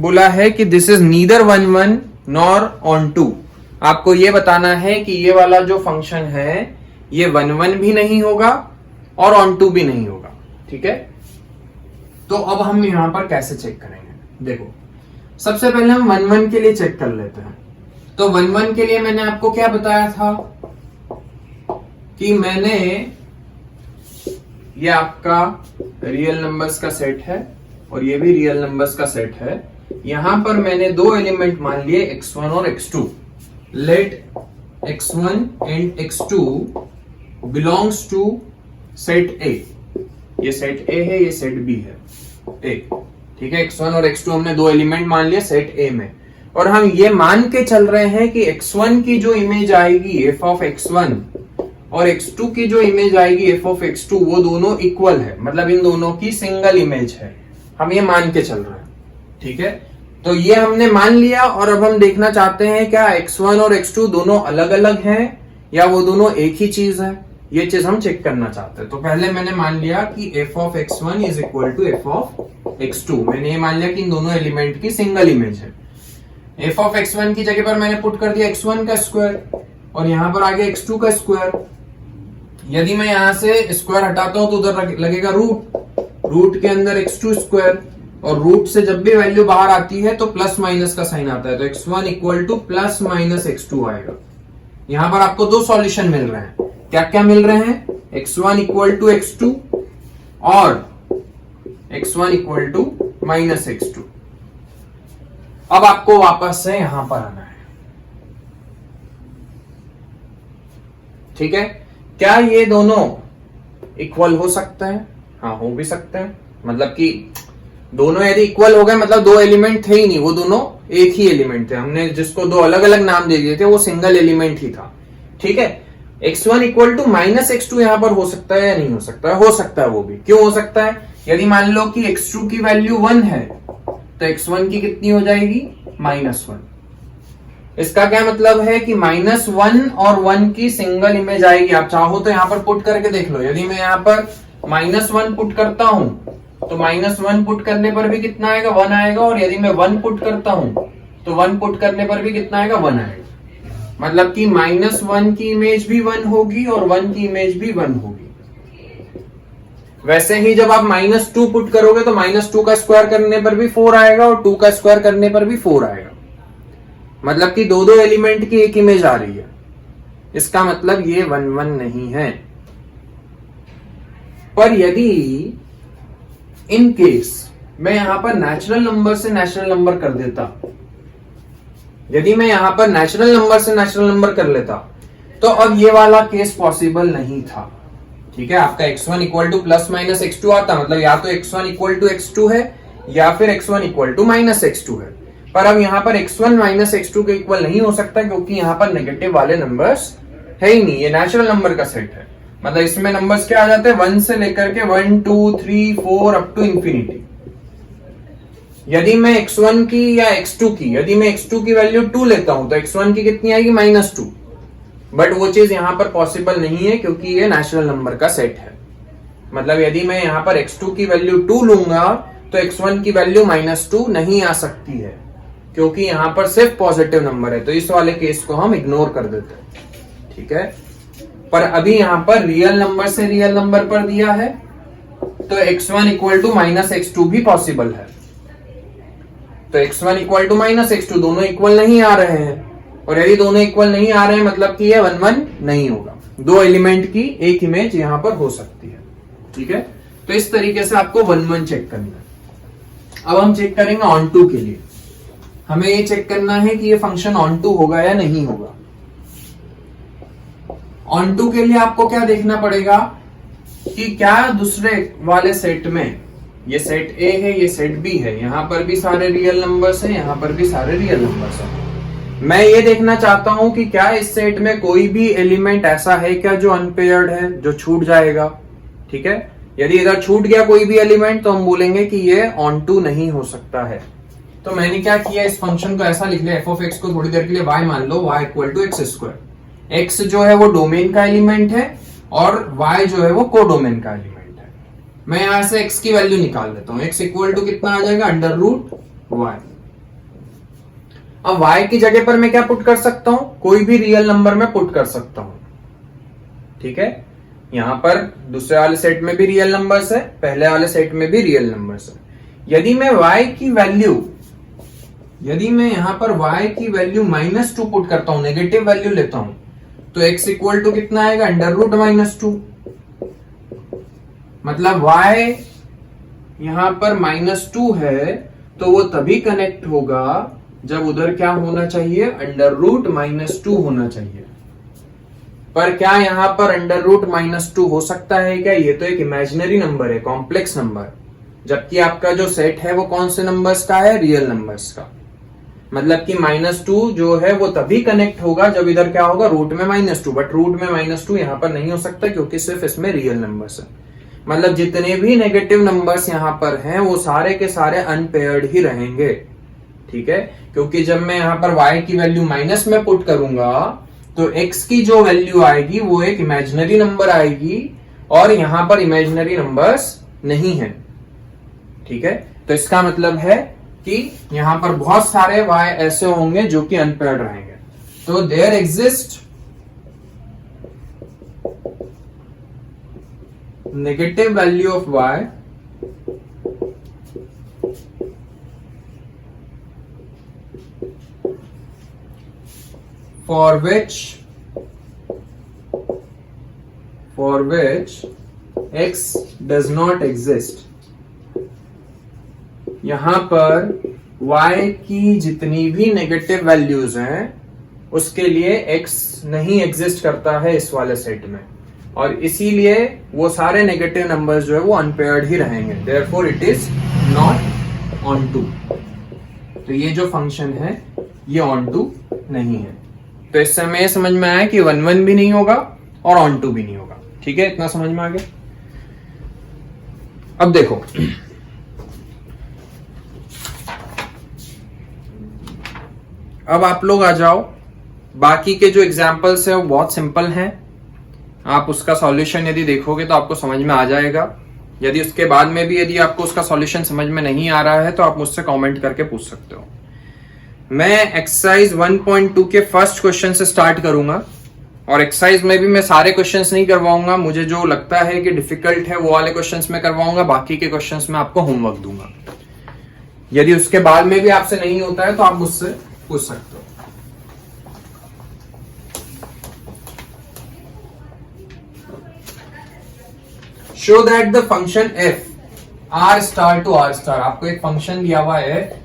बोला है कि this is neither 1 1 nor onto 2। आपको ये बताना है कि ये वाला जो फंक्शन है ये 1 1 भी नहीं होगा और ऑन 2 भी नहीं होगा। ठीक है, तो अब हम यहां पर कैसे चेक करेंगे। देखो, सबसे पहले हम 1 1 के लिए चेक कर लेते हैं। तो 1 1 के लिए मैंने आपको क्या बताया था कि मैंने ये आपका रियल नंबर्स का सेट है और ये भी रियल नंबर्स का सेट है। यहां पर मैंने दो एलिमेंट मान लिए x1 और x2। Let x1 and x2 belongs to set A। ये सेट A है, ये सेट B है, A। ठीक है, x1 और x2 हमने दो एलिमेंट मान लिए सेट A में, और हम ये मान के चल रहे हैं कि x1 की जो इमेज आएगी f of x1 और x2 की जो इमेज आएगी f of x2 वो दोनों इक्वल है, मतलब इन दोनों की सिंगल इमेज है। हम ये मान के चल रहे हैं। ठीक है, तो ये हमने मान लिया और अब हम देखना चाहते हैं क्या x1 और x2 दोनों अलग अलग हैं या वो दोनों एक ही चीज है। ये चीज हम चेक करना चाहते हैं। तो पहले मैंने मान लिया कि f of x1 is equal to f of x2। मैंने ये मान लिया कि इन दोनों एलिमेंट की सिंगल इमेज है। f of x1 की जगह पर मैंने पुट कर दिया x1 का स्क्वायर और यहां पर आ गया x2 का स्क्वायर। यदि मैं यहां से स्क्वायर हटाता हूं तो उधर लगेगा रूट के अंदर x2 स्क्वायर, और रूट से जब भी वैल्यू बाहर आती है तो प्लस माइनस का साइन आता है, तो x1 equal two plus minus x2 आएगा। यहां पर आपको दो सॉल्यूशन मिल रहे हैं। क्या क्या मिल रहे हैं, x1 इक्वल टू x2 और x1 equal to minus x2। अब आपको वापस से यहां पर आना है। ठीक है, क्या ये दोनों इक्वल हो सकते हैं? हाँ, हो भी सकते हैं। मतलब कि दोनों यदि इक्वल हो गए, मतलब दो एलिमेंट थे ही नहीं, वो दोनों एक ही एलिमेंट थे। हमने जिसको दो अलग अलग नाम दे दिए थे वो सिंगल एलिमेंट ही था। ठीक है, x1 equal to minus x2 यहां पर हो सकता है या नहीं हो सकता है? हो सकता है। वो भी क्यों हो सकता है? यदि मान लो कि x2 की वैल्यू 1 है तो x1 की कितनी हो जाएगी, -1। इसका क्या मतलब है कि -1 और 1 की सिंगल इमेज आएगी। आप चाहो तो यहां पर पुट करके देख लो। यदि मैं यहां पर -1 पुट करता हूं तो -1 पुट करने पर भी कितना आएगा, 1 आएगा। और यदि मैं 1 पुट करता हूं तो 1 पुट करने पर भी कितना आएगा, 1 आएगा। मतलब कि -1 की इमेज भी 1 होगी और 1 की इमेज भी 1 होगी। वैसे ही जब आप -2 पुट करोगे तो -2 का स्क्वायर करने पर भी 4 आएगा और 2 का स्क्वायर करने पर भी 4 आएगा। मतलब कि दो दो एलिमेंट की एक इमेज आ रही है। इसका मतलब ये 1 1 नहीं है। पर यदि इन केस मैं यहां पर नेचुरल नंबर से नेचुरल नंबर कर देता, यदि मैं यहां पर नेचुरल नंबर से नेचुरल नंबर कर लेता तो अब ये वाला केस पॉसिबल नहीं था। ठीक है, आपका x1 equal two plus minus x2 आता, मतलब या तो x1 इक्वल टू x2 है या फिर x1 equal to minus x2 है। पर अब यहां पर x1 माइनस x2 के इक्वल नहीं हो सकता क्योंकि यहां पर नेगेटिव वाले नंबर्स है ही नहीं। ये नेचुरल नंबर का सेट है, मतलब इसमें नंबर्स क्या आ जाते हैं, 1 से लेकर के 1 2 3 4 अप टू इंफिनिटी। यदि मैं x1 की या x2 की, यदि मैं x2 की वैल्यू 2 लेता हूं तो x1 की कितनी आएगी, -2। बट वो चीज यहां पर पॉसिबल नहीं है क्योंकि ये नेचुरल नंबर का सेट है। मतलब यदि मैं यहां पर x2 की वैल्यू 2 लूंगा तो x1 की वैल्यू -2 नहीं आ सकती है क्योंकि यहां पर सिर्फ पॉजिटिव नंबर है। तो इस वाले केस को हम इग्नोर कर देते हैं। ठीक है, पर अभी यहां पर रियल नंबर से रियल नंबर पर दिया है तो x1 इक्वल टू -x2 भी पॉसिबल है। तो x1 इक्वल टू -x2 दोनों इक्वल नहीं आ रहे हैं, और यदि दोनों इक्वल नहीं आ रहे हैं मतलब कि ये 1 1 नहीं होगा। दो एलिमेंट की एक इमेज यहां पर हो सकती है, ठीक है। तो इस तरीके से आपको 1 1 चेक करना है। अब हम चेक करेंगे ऑन टू के लिए। हमें ये चेक करना है कि ये फंक्शन ऑन टू होगा या नहीं होगा। ऑन टू के लिए आपको क्या देखना पड़ेगा कि क्या दूसरे वाले सेट में, ये सेट ए है, ये सेट बी है, यहां पर भी सारे रियल नंबर्स हैं, यहां पर भी सारे रियल नंबर्स हैं। मैं ये देखना चाहता हूं कि क्या इस सेट में कोई भी एलिमेंट ऐसा है क्या जो अनपेयर्ड है, जो छूट जाएगा, ठीक है। यदि इधर छूट गया कोई भी एलिमेंट तो हम बोलेंगे कि ये ऑन टू नहीं हो सकता है। तो मैंने क्या किया, इस फंक्शन को ऐसा लिख लिया, एफ ऑफ एक्स को थोड़ी देर के लिए y मान लो, y equal to x square. X जो है वो डोमेन का एलिमेंट है और y जो है वो कोडोमेन का एलिमेंट है। मैं यहां से x की वैल्यू निकाल लेता हूं। x इक्वल टू कितना आ जाएगा, अंडर रूट y। अब y की जगह पर मैं क्या पुट कर सकता हूं, कोई भी रियल नंबर में पुट कर सकता हूं, ठीक है। यहां पर दूसरे वाले सेट में भी रियल नंबर्स है, पहले वाले सेट में भी रियल नंबर्स है। यदि मैं y की वैल्यू, यदि मैं यहां पर y की वैल्यू -2 पुट करता हूं, नेगेटिव वैल्यू लेता हूं, तो x इक्वल टू कितना आएगा, अंडर रूट -2। मतलब y यहां पर -2 है तो वो तभी कनेक्ट होगा जब उधर क्या होना चाहिए, अंडर रूट -2 होना चाहिए। पर क्या यहां पर अंडर रूट -2 हो सकता है क्या? ये तो एक इमेजिनरी नंबर है, कॉम्प्लेक्स नंबर, जबकि आपका जो सेट है वो कौन से नंबर्स का है, रियल नंबर्स का। मतलब कि -2 जो है वो तभी कनेक्ट होगा जब इधर क्या होगा, रूट में -2। बट रूट में -2 यहां पर नहीं हो सकता क्योंकि सिर्फ इसमें रियल नंबर्स है। मतलब जितने भी नेगेटिव नंबर्स यहां पर हैं वो सारे के सारे अनपेयर्ड ही रहेंगे, ठीक है। क्योंकि जब मैं यहां पर y की वैल्यू माइनस में पुट करूंगा तो x की जो वैल्यू आएगी वो एक इमेजिनरी नंबर आएगी और यहां पर इमेजिनरी नंबर्स नहीं है, ठीक है। तो इसका मतलब है कि यहां पर बहुत सारे y ऐसे होंगे जो कि अनपेयर्ड रहेंगे। तो there exist negative value of y for which x does not exist। यहां पर y की जितनी भी नेगेटिव वैल्यूज हैं उसके लिए x नहीं एग्जिस्ट करता है इस वाले सेट में, और इसीलिए वो सारे नेगेटिव नंबर्स जो है वो अनपेयर्ड ही रहेंगे। Therefore it is not onto. तो ये जो फंक्शन है ये ऑन टू नहीं है। तो इससे हमें ये समझ में आया कि 1 1 भी नहीं होगा और ऑन टू भी नहीं होगा, ठीक है। इतना समझ में आ गया। अब देखो, अब आप लोग आ जाओ, बाकी के जो एग्जाम्पल्स है वो बहुत सिंपल हैं। आप उसका सॉल्यूशन यदि देखोगे तो आपको समझ में आ जाएगा। यदि उसके बाद में भी यदि आपको उसका सॉल्यूशन समझ में नहीं आ रहा है तो आप मुझसे कमेंट करके पूछ सकते हो। मैं एक्सरसाइज 1.2 के फर्स्ट क्वेश्चन से स्टार्ट करूंगा और एक्सरसाइज में भी मैं सारे क्वेश्चंस नहीं करवाऊंगा। मुझे जो लगता है कि डिफिकल्ट है वो वाले क्वेश्चंस में करवाऊंगा, बाकी के क्वेश्चंस में आपको होमवर्क दूंगा। यदि उसके बाद में भी आपसे नहीं होता है तो आप मुझसे पूछ सकते हो। Show that the function f r star to r star, आपको एक फंक्शन दिया हुआ है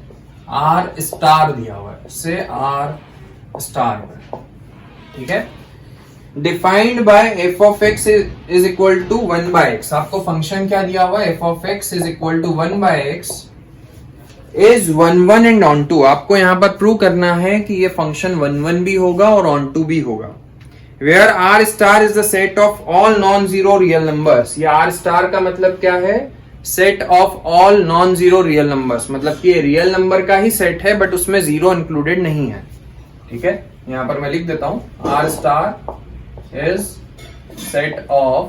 r स्टार दिया हुआ है, से r स्टार, ठीक है। Defined by f of x is equal to 1 by x। आपको फंक्शन क्या दिया हुआ है, f of x is equal to 1 by x is 1 1 and onto. आपको यहां पर प्रूव करना है कि ये फंक्शन 1 1 भी होगा और ऑन टू भी होगा। Where R star is the set of all non-zero real numbers। ये R star का मतलब क्या है, set of all non-zero real numbers, मतलब कि ये रियल नंबर का ही सेट है बट उसमें जीरो इंक्लूडेड नहीं है, ठीक है। यहां पर मैं लिख देता हूं, R star is set of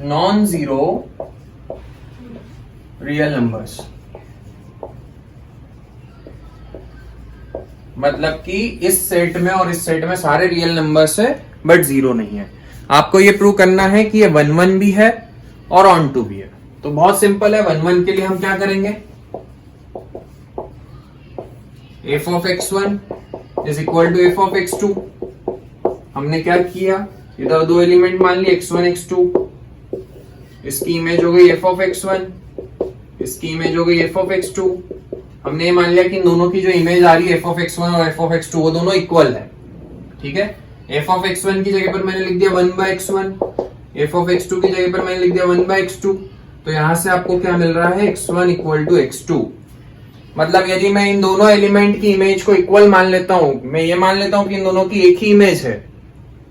non-zero real numbers। मतलब कि इस सेट में और इस सेट में सारे रियल नंबर्स है बट जीरो नहीं है। आपको ये प्रूव करना है कि ये 1 1 भी है और ऑन टू भी है। तो बहुत सिंपल है, 1 1 के लिए हम क्या करेंगे, f of x1 is equal to f of x2। हमने क्या किया, इधर दो एलिमेंट मान लिए x1 x2, इसकी इमेज हो गई एफ ऑफ x1, इसकी इमेज हो गई एफ ऑफ x2। हमने ये मान लिया कि इन दोनों की जो इमेज आ रही है एफ ऑफ x1 और एफ ऑफ x2 वो दोनों इक्वल है। ठीक है, एफ ऑफ x1 की जगह पर मैंने लिख दिया 1/x1, एफ ऑफ x2 की जगह पर मैंने लिख दिया 1/x2। तो यहां से आपको क्या मिल रहा है, x1 इक्वल टू x2। मतलब यदि मैं इन दोनों एलिमेंट की इमेज को इक्वल मान लेता हूं, मैं ये मान लेता हूं कि इन दोनों की एक ही इमेज है,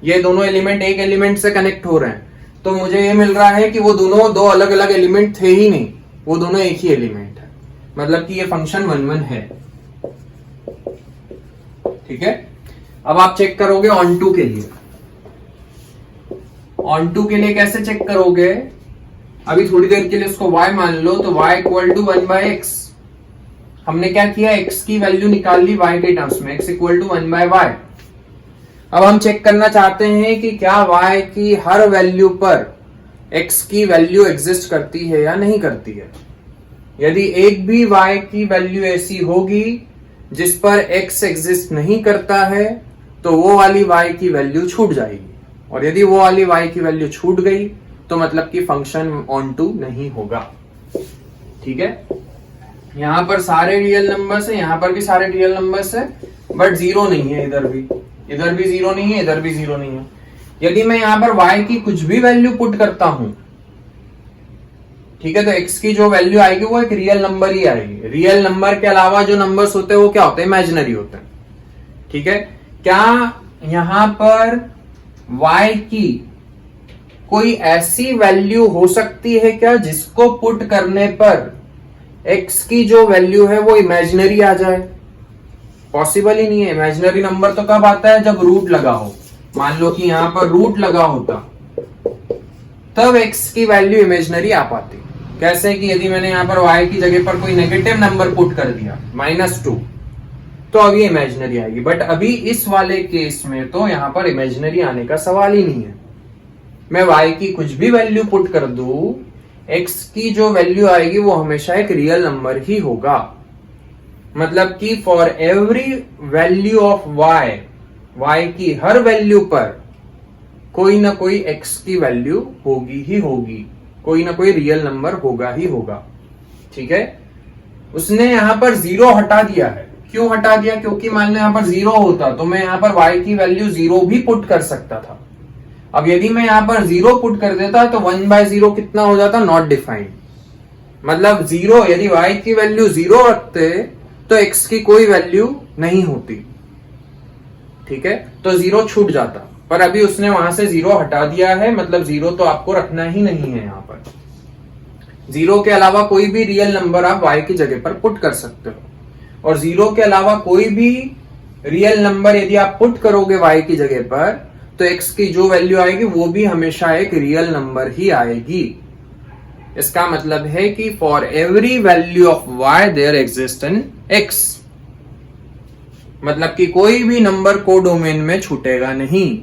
ये दोनों एलिमेंट एक एलिमेंट से कनेक्ट हो रहे हैं, तो मुझे ये मिल रहा है कि वो दोनों दो अलग अलग एलिमेंट थे ही नहीं, वो दोनों एक ही एलिमेंट है। मतलब कि ये फंक्शन 1 1 है। ठीक है, अब आप चेक करोगे ऑन टू के लिए। ऑन टू के लिए कैसे चेक करोगे, अभी थोड़ी देर के लिए उसको y मान लो, तो y इक्वल टू 1/x। हमने क्या किया, x की वैल्यू निकाल ली y के टर्म्स में, x इक्वल टू 1/y। अब हम चेक करना चाहते हैं कि क्या y की हर वैल्यू पर x की वैल्यू एग्जिस्ट करती है या नहीं करती है। यदि एक भी y की वैल्यू ऐसी होगी जिस पर x एग्जिस्ट नहीं करता है, तो वो वाली y की वैल्यू छूट जाएगी, और यदि वो वाली y की वैल्यू छूट गई तो मतलब कि फंक्शन ऑन टू नहीं होगा। ठीक है, यहां पर सारे रियल नंबर्स है, यहां पर भी सारे रियल नंबर्स है, बट जीरो नहीं है, इधर भी जीरो नहीं है, इधर भी जीरो नहीं है। यदि मैं यहां पर y की कुछ भी वैल्यू पुट करता हूं, ठीक है, तो x की जो वैल्यू आएगी वो एक रियल नंबर ही आएगी। रियल नंबर के अलावा जो नंबर्स होते हैं वो क्या होते हैं, इमेजिनरी होते हैं। ठीक है, क्या यहां पर y की कोई ऐसी वैल्यू हो सकती है क्या जिसको पुट करने पर x की जो वैल्यू है वो इमेजिनरी आ जाए? पॉसिबल ही नहीं है। इमेजिनरी नंबर तो कब आता है, जब रूट लगा हो। मान लो कि यहां पर रूट लगा होता, तब x की वैल्यू इमेजिनरी आ पाती। कैसे कि यदि मैंने यहां पर y की जगह पर कोई नेगेटिव नंबर पुट कर दिया -2, तो अब ये इमेजिनरी आएगी। बट अभी इस वाले केस में तो यहां पर इमेजिनरी आने का सवाल ही नहीं है। मैं y की कुछ भी वैल्यू पुट कर दूं, x की जो वैल्यू आएगी वो हमेशा एक रियल नंबर ही होगा। मतलब कि for every value of y की हर वैल्यू पर कोई ना कोई x की वैल्यू होगी ही होगी, कोई ना कोई रियल नंबर होगा ही होगा। ठीक है, उसने यहां पर 0 हटा दिया है। क्यों हटा दिया, क्योंकि मान लो यहां पर 0 होता तो मैं यहां पर y की वैल्यू 0 भी पुट कर सकता था। अब यदि मैं यहां पर 0 पुट कर देता तो 1/0 कितना हो जाता, नॉट डिफाइंड। मतलब 0, यदि y की वैल्यू 0 रखते तो x की कोई वैल्यू नहीं होती। ठीक है, तो 0 छूट जाता, पर अभी उसने वहां से 0 हटा दिया है। मतलब 0 तो आपको रखना ही नहीं है। यहां पर 0 के अलावा कोई भी रियल नंबर आप y की जगह पर पुट कर सकते हो, और 0 के अलावा कोई भी रियल नंबर यदि आप पुट करोगे y की जगह पर, तो x की जो वैल्यू आएगी वो भी हमेशा एक रियल नंबर ही आएगी। इसका मतलब है कि for every value of y there exist an x। मतलब कि कोई भी नंबर कोडोमेन में छूटेगा नहीं,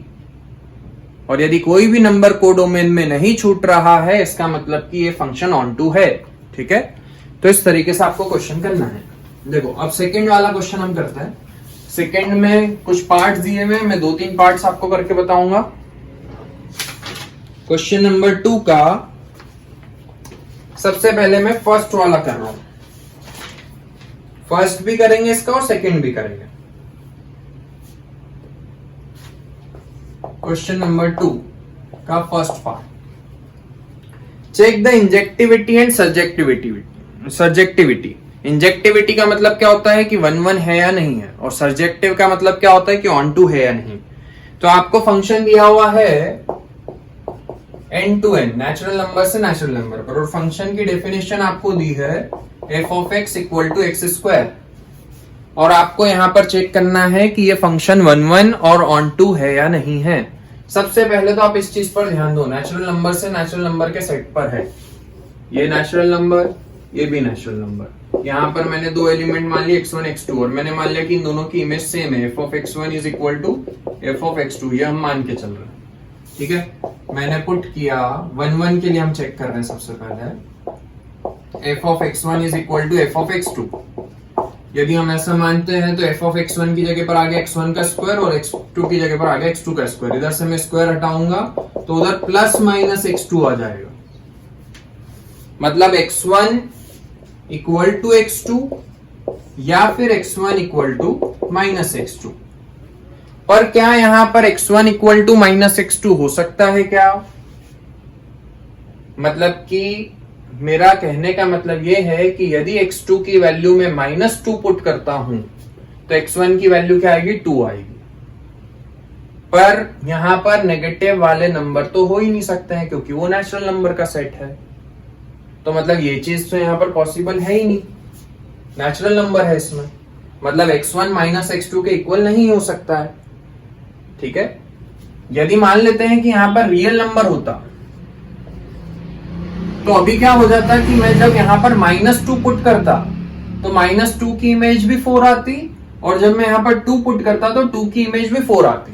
और यदि कोई भी नंबर कोडोमेन में नहीं छूट रहा है, इसका मतलब कि ये फंक्शन ऑन टू है। ठीक है, तो इस तरीके से आपको क्वेश्चन करना है। देखो, अब सेकंड वाला क्वेश्चन हम करते हैं। सेकंड में कुछ पार्ट्स दिए हुए, मैं 2-3 पार्ट्स आपको करके बताऊंगा। क्वेश्चन नंबर 2 का सबसे पहले मैं फर्स्ट वाला कर रहा हूं। फर्स्ट भी करेंगे इसका और सेकंड भी करेंगे। क्वेश्चन नंबर 2 का first part, check the injectivity and surjectivity. Injectivity का मतलब क्या होता है कि 1 1 है या नहीं है, और सर्जेक्टिव का मतलब क्या होता है कि ऑन टू है या नहीं। तो आपको फंक्शन दिया हुआ है n to n, natural number से नेचुरल नंबर पर, और फंक्शन की डेफिनेशन आपको दी है f of x equal to x square. और आपको यहां पर चेक करना है कि ये फंक्शन 1 1 और ऑन टू है या नहीं है। सबसे पहले तो आप इस चीज पर ध्यान दो, नेचुरल नंबर से नेचुरल नंबर के सेट पर है। ये नेचुरल नंबर, ये भी नेचुरल नंबर। यहां पर मैंने 2 एलिमेंट मान लिए x1 x2, और मैंने मान लिया कि इन दोनों की इमेज सेम है, f of x1 is equal to f of x2। ये हम मान के चल रहे हैं। ठीक है, मैंने पुट किया 1 1 के लिए हम चेक कर रहे हैं। सबसे पहले f of x1 is equal to f of x2। यदि हम ऐसा मानते हैं तो f ऑफ x1 की जगह पर आ गया x1 का स्क्वायर और x2 की जगह पर आ गया x2 का स्क्वायर। इधर से मैं स्क्वायर हटाऊंगा तो उधर प्लस माइनस x2 आ जाएगा, मतलब x1 इक्वल टू x2 या फिर x1 equal to minus x2। पर क्या यहां पर x1 equal to minus x2 हो सकता है क्या? मतलब कि मेरा कहने का मतलब यह है कि यदि x2 की वैल्यू में -2 पुट करता हूं तो x1 की वैल्यू क्या आएगी? 2 आएगी। पर यहां पर नेगेटिव वाले नंबर तो हो ही नहीं सकते हैं क्योंकि वो नेचुरल नंबर का सेट है। तो मतलब ये चीज तो यहां पर पॉसिबल है ही नहीं, नेचुरल नंबर है इसमें, मतलब x1 माइनस x2 के इक्वल नहीं हो सकता है। ठीक है, यदि मान लेते हैं कि यहां पर रियल नंबर होता तो अभी क्या हो जाता कि मैं जब यहां पर -2 पुट करता तो -2 की इमेज भी 4 आती, और जब मैं यहां पर 2 पुट करता तो 2 की इमेज भी 4 आती,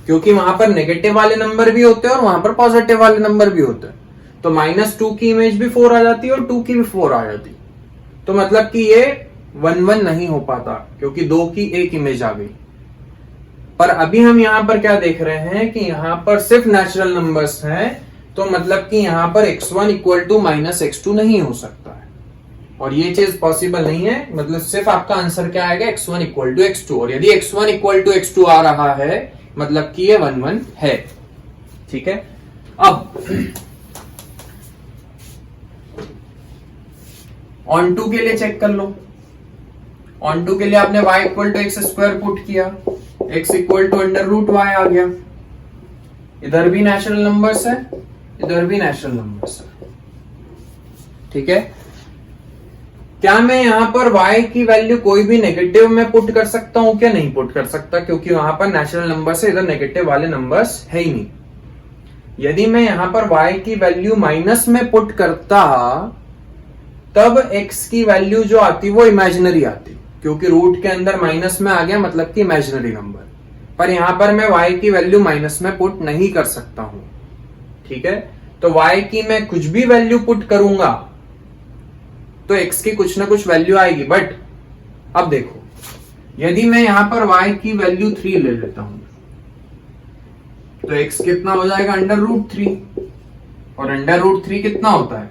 क्योंकि वहां पर नेगेटिव वाले नंबर भी होते हैं और वहां पर पॉजिटिव वाले नंबर भी होते हैं। तो -2 की इमेज भी 4 आ जाती और 2 की भी 4 आ जाती। तो मतलब कि ये 1-1 नहीं हो पाता क्योंकि 2 की एक इमेज आ गई। पर अभी हम यहां पर क्या देख रहे हैं कि यहां पर सिर्फ नेचुरल नंबर्स हैं, तो मतलब कि यहां पर x1 equal to minus x2 नहीं हो सकता है, और ये चीज पॉसिबल नहीं है। मतलब सिर्फ आपका आंसर क्या आएगा? x1 इक्वल टू x2, और यदि x1 इक्वल टू x2 आ रहा है मतलब कि ये 1-1 है। ठीक है, अब ऑन टू के लिए चेक कर लो। ऑन टू के लिए आपने y equal to x square put किया, x equal to under root y आ गया। इधर भी नेचुरल नंबर्स है, इधर भी नेचुरल नंबर्स है। ठीक है, क्या मैं यहां पर y की वैल्यू कोई भी नेगेटिव में पुट कर सकता हूं क्या? नहीं पुट कर सकता, क्योंकि वहां पर नेचुरल नंबर्स है, इधर नेगेटिव वाले नंबर्स है ही नहीं। यदि मैं यहां पर y की वैल्यू माइनस में पुट करता तब x की वैल्यू जो आती वो इमेजिनरी आती, क्योंकि रूट के अंदर माइनस में आ गया मतलब कि इमेजिनरी नंबर। पर यहां पर मैं y की वैल्यू माइनस में पुट नहीं कर सकता हूं। ठीक है, तो y की मैं कुछ भी वैल्यू पुट करूंगा तो x की कुछ ना कुछ वैल्यू आएगी। बट अब देखो, यदि मैं यहां पर y की वैल्यू 3 ले लेता हूं तो x कितना हो जाएगा? अंडर रूट 3, और अंडर रूट 3 कितना होता है?